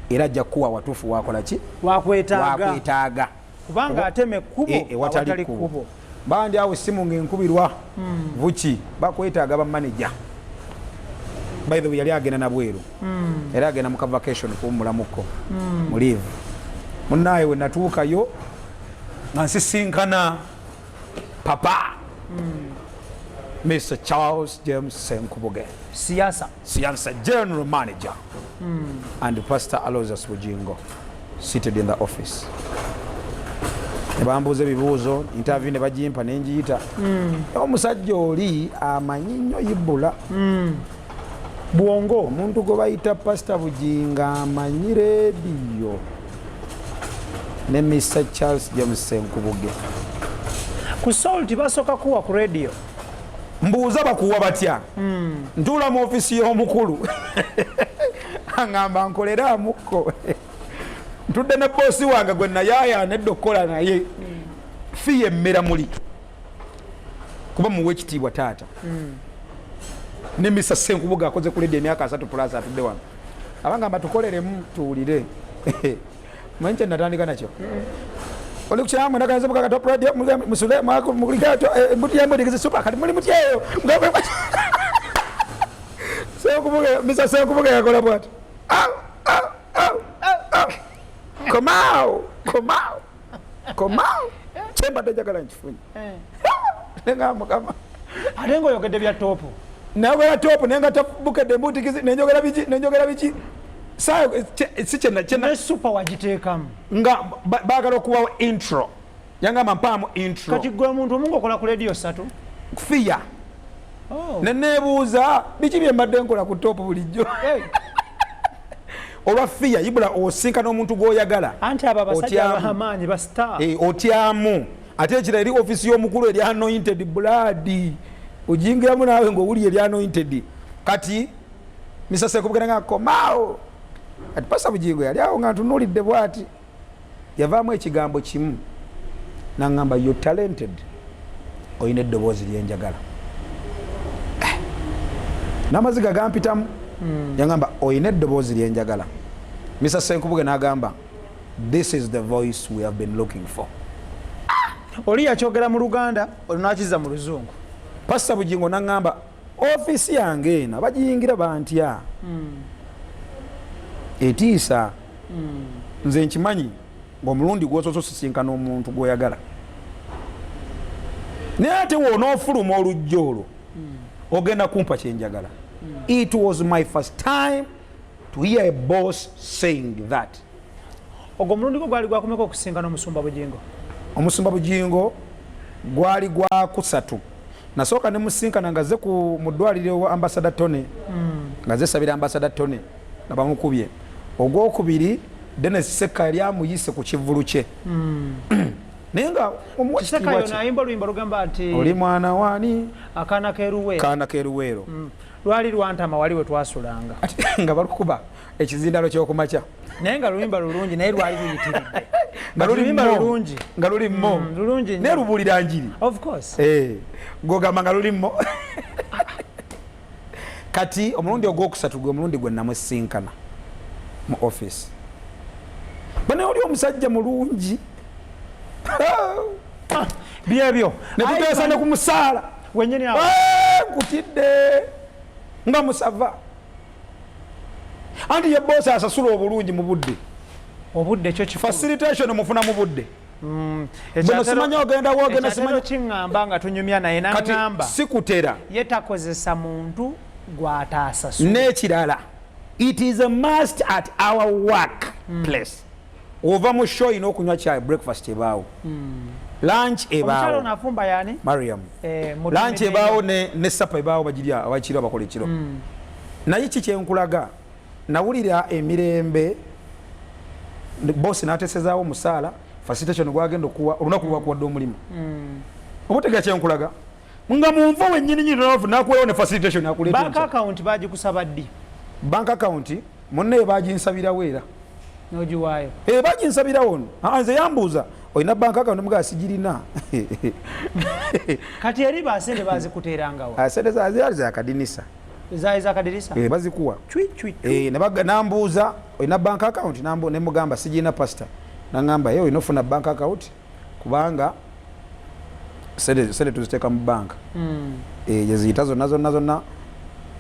era ajja kuwa watuufu wakola ki wakwetaaga kubanga ateme kubo ewatali kubo bandi awo essimu ng'enkubirwa Vuchi bakwetaaga ba manager. By the way yali agenda na bweru era agenda mu vacation kuwumulamuko mu leave munnaye we natuukayo nansisinkana papa Mr. Charles James Senkubuge Siasa General Manager and Pastor Aloysius Bujingo seated in the office. Nebambuuza ebibuuzo interview ne bagimpa nenjiyita omusajja oli amanyi nnyo Ibula Buongo omuntu gwe bayita Pastor Bujinga amanyi radio ne Mr. Charles James Senkubuge ku Salt basoka kuwa ku radio mbuuza bakuwa batya ntula mu ofisi y'omukulu ngamba nkolera muko ntudde ne bosi wange gwe nayaya neddokola naye fiye mmera muli kuba muwe ekitiibwa taata ne Mr. Senkubuga akoze ku leedi emyaka 3 plus atudde wano abangamba tukoleremu tuwulire manje natandika nakyo oli kukyamwe nakanze buka katop radio musule mako mulikato mbuti yamwe digeze super kati muli mutyeyo Senkubuga Mr. Senkubuga yakola bwati komao chemba ndajagala nchifunye nenga mukama atengo yogede bya topu nawe ya topu nenga tabukedde mbuti kizi nenjogera biki sayo sichena ne super wagiteekamu nga bagala okuwa intro yanga mampamu intro kati gwe muntu omungu okola ku radio 3 kufiya nenebuuza biki bye mbadde nkola ku topu bulijjo olwa fiya ibula osinkana omuntu gwoyagala anti abo abasajja abamanyi ba star otyamu ate ekira eri ofisi y'omukulu eri anointed blood ojingiramu naawe ng'owuli eri anointed kati Mr. Sekubugana nga komao ati pasa bugingo yali awo nga ntunuulidde bwati yavaamu ekigambo kimu naŋŋamba you talented oyina eddoboozi lyenjagala n'amaziga gampitamu yangamba oyina eddoboozi lyenjagala Mr. Senkubuge n'agamba this is the voice we have been looking for oli yakyogera mu Luganda olinakiza mu Luzungu pasa bugingo n'aŋŋamba ofisi yange eno abagiyingira bantya etiisa nze nkimanyi ng'omulundi gwosoose osisinkana omuntu gw'oyagala naye ate woonoofuluma olujjo olwo ogenda kumpa kyenjagala it was my first time to hear a boss saying that ogwo omulundi gwo gwali gwakomeko okusinkana omusumba bugingo omusumba bugingo gwali gwa kusatu nasooka ne musinkana nga ze mu ddwaliro wa ambasada Tone nga zesabira ambasada Tone nga bamukubye ogwokubiri Dennis Seka yali amuyise ku kivulu kye naye nga Kisakayo n'ayimba oluyimba lugamba nti oli mwana wani akaana keruweero lwali lwantama wali we twasulanga nga balukuba ekizindalo ky'okumakya naye nga luyimba lulungi naye lwali luyitiridde nga lulimmo lulungi naye lubuulira njiri of course gogamba nga lulimmo kati omulundi ogwokusatu gwe omulundi gwe namusinkana mu office bane oli omusajja mulungi byebyo netuteesa ne ku musaala wenyini awo nkutidde nga musava anti ye bosi asasula obulungi mu budde kyo kifulu facilitation mufuna mu budde bano simanya ogenda wogenda simanya kiŋŋamba nga tunyumya naye naŋŋamba sikutera ye takozesa muntu gw'ataasasula n'ekirala it is a must at our work place ova mu show ino okunywa kyayi breakfast ebaawo lunch ebaawo nafumba yani Mariam lunch ebaawo ne supper ebaawo bagirya abakiro abakola ekiro naye kikyenkulaga nawulira emirembe bosi n'ateesezaawo omusaala facilitation gwagenda okuwa olunaku lwakuwadde omulimu obutega kyenkulaga nga munva wennyini nyini nakuweewo ne facilitation akuleeta bank account bagikusaba ddi bank account munne baginsabirawo era n'ogiwaayo baginsabirawo nze yambuuza olina bank account mugaa sigirina kati eri basente bazikuteerangawo sente zaali zakadinisa zaali zakadirisa bazikuwa nambuuza olina bank account nemugamba sigirina pastor naŋŋamba ye olina ofuna bank account kubanga sente tuziteeka mu banka gyeziyita zonna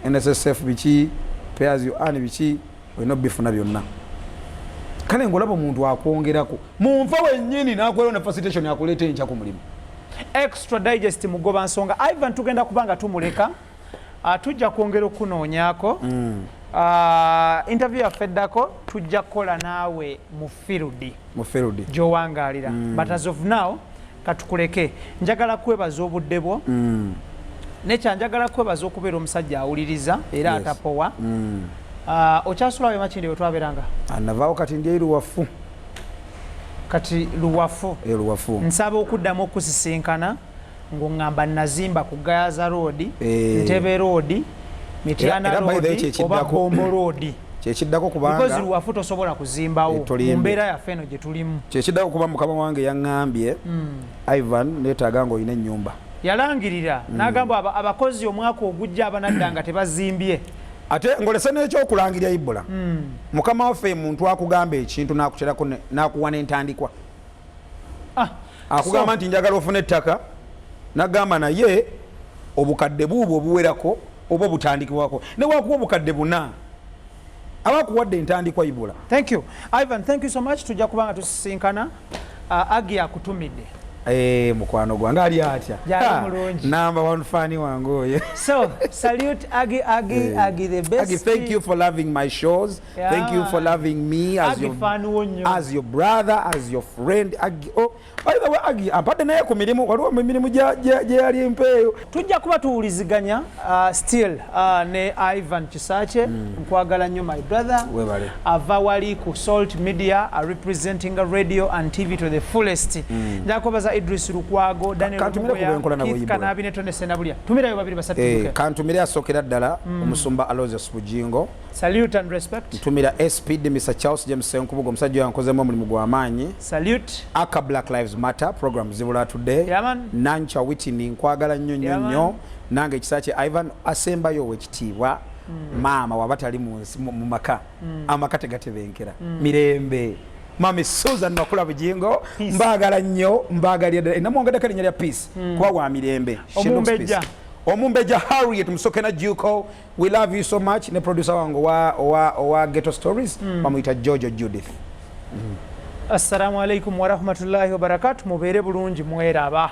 NSSF biki payers you earn biki olina obifuna byonna kale ngolaba omuntu akwongerako munfa wennyini nakuweewo ne facilitation akuleeta enkya ku mulimu extra digest mugoba nsonga Ivan tugenda kubanga tumuleka tujja kwongera okunoonyako interview yaffe eddako tujja kukola naawe mu field gy'owangaalira but as of now katukuleke njagala kwebaza obudde bwo nekyanjagala kwebaza okubeera omusajja awuliriza era atapowa okyasulawo emakindi we twabeeranga navaawo kati ndi luwafu kati luwafu nsaba okuddamu okusisinkana ng'oŋŋamba nazimba ku Gayaza road Ntebe road Mityana road oba Bombo road kyekiddako kubanga because luwafu tosobola kuzimbawo mu mbeera yaffe eno gye tulimu. Kyekiddako kuba mukama wange yaŋŋambye Ivan neetaaga ng'olina ennyumba. Yalangirira n'agamba abakozi omwaka ogujja abanadda nga tebazimbye. Ate ngolese n'ekyokulangirya Ibola. Mukama waffe muntu akugamba ekintu n'akuterako n'akuwa n'entandikwa. Akugamba nti njagala ofune ettaka n'agamba naye obukadde buubwo obuwerako oba obutandikibwako ne wakuwa obukadde buna abakuwadde entandikwa Ibola. Thank you Ivan, thank you so much. Tujja kubanga tusisinkana Agi akutumidde. Mukwano gwange ali atya number 1 fan wange oyo. So salute Agi the best. Agi, thank you for loving my shows. Thank you for loving me as your brother, as your friend. Agi, oh by the way Agi ampadde naye ku mirimu waliwo emirimu gye yali empeeyo. Tujja kuba tuwuliziganya still ne Ivan Kisakye. Nkwagala nnyo my brother. Webale. Ava wali ku Salt Media representing radio and TV to the fullest. Njakubaza Idris Lukwago, Daniel Kanabi netone Senabulya. Tumirayo babiri basatu. Kantumire asokera ddala omusumba Aloysius Bugingo. Salute and respect. Tumira SPD Mr. Charles James Senkubugo omusajja yankozemu omulimu gw'amaanyi. Salute. Aka Black Lives Matter program zibula today. Yaman. Nancha Whitney nkwagala nnyo nnyo. Nange Kisakye Ivan asembayo wekitiibwa. Maama wabatali mu maka. Amaka tegatebenkera. Mirembe. Mami Suzan Makula Bugingo mbagala nnyo mbagalira namwongedde kalinya lya peace kuba wa mirembe. Omumbeja Harriet Musokena Juko, we love you so much. Ne producer wangu wa Ghetto Stories bamuyita Jojo Judith. Assalamu alaikum wa rahmatullahi wa barakatuh. Mubeere bulungi mweraba.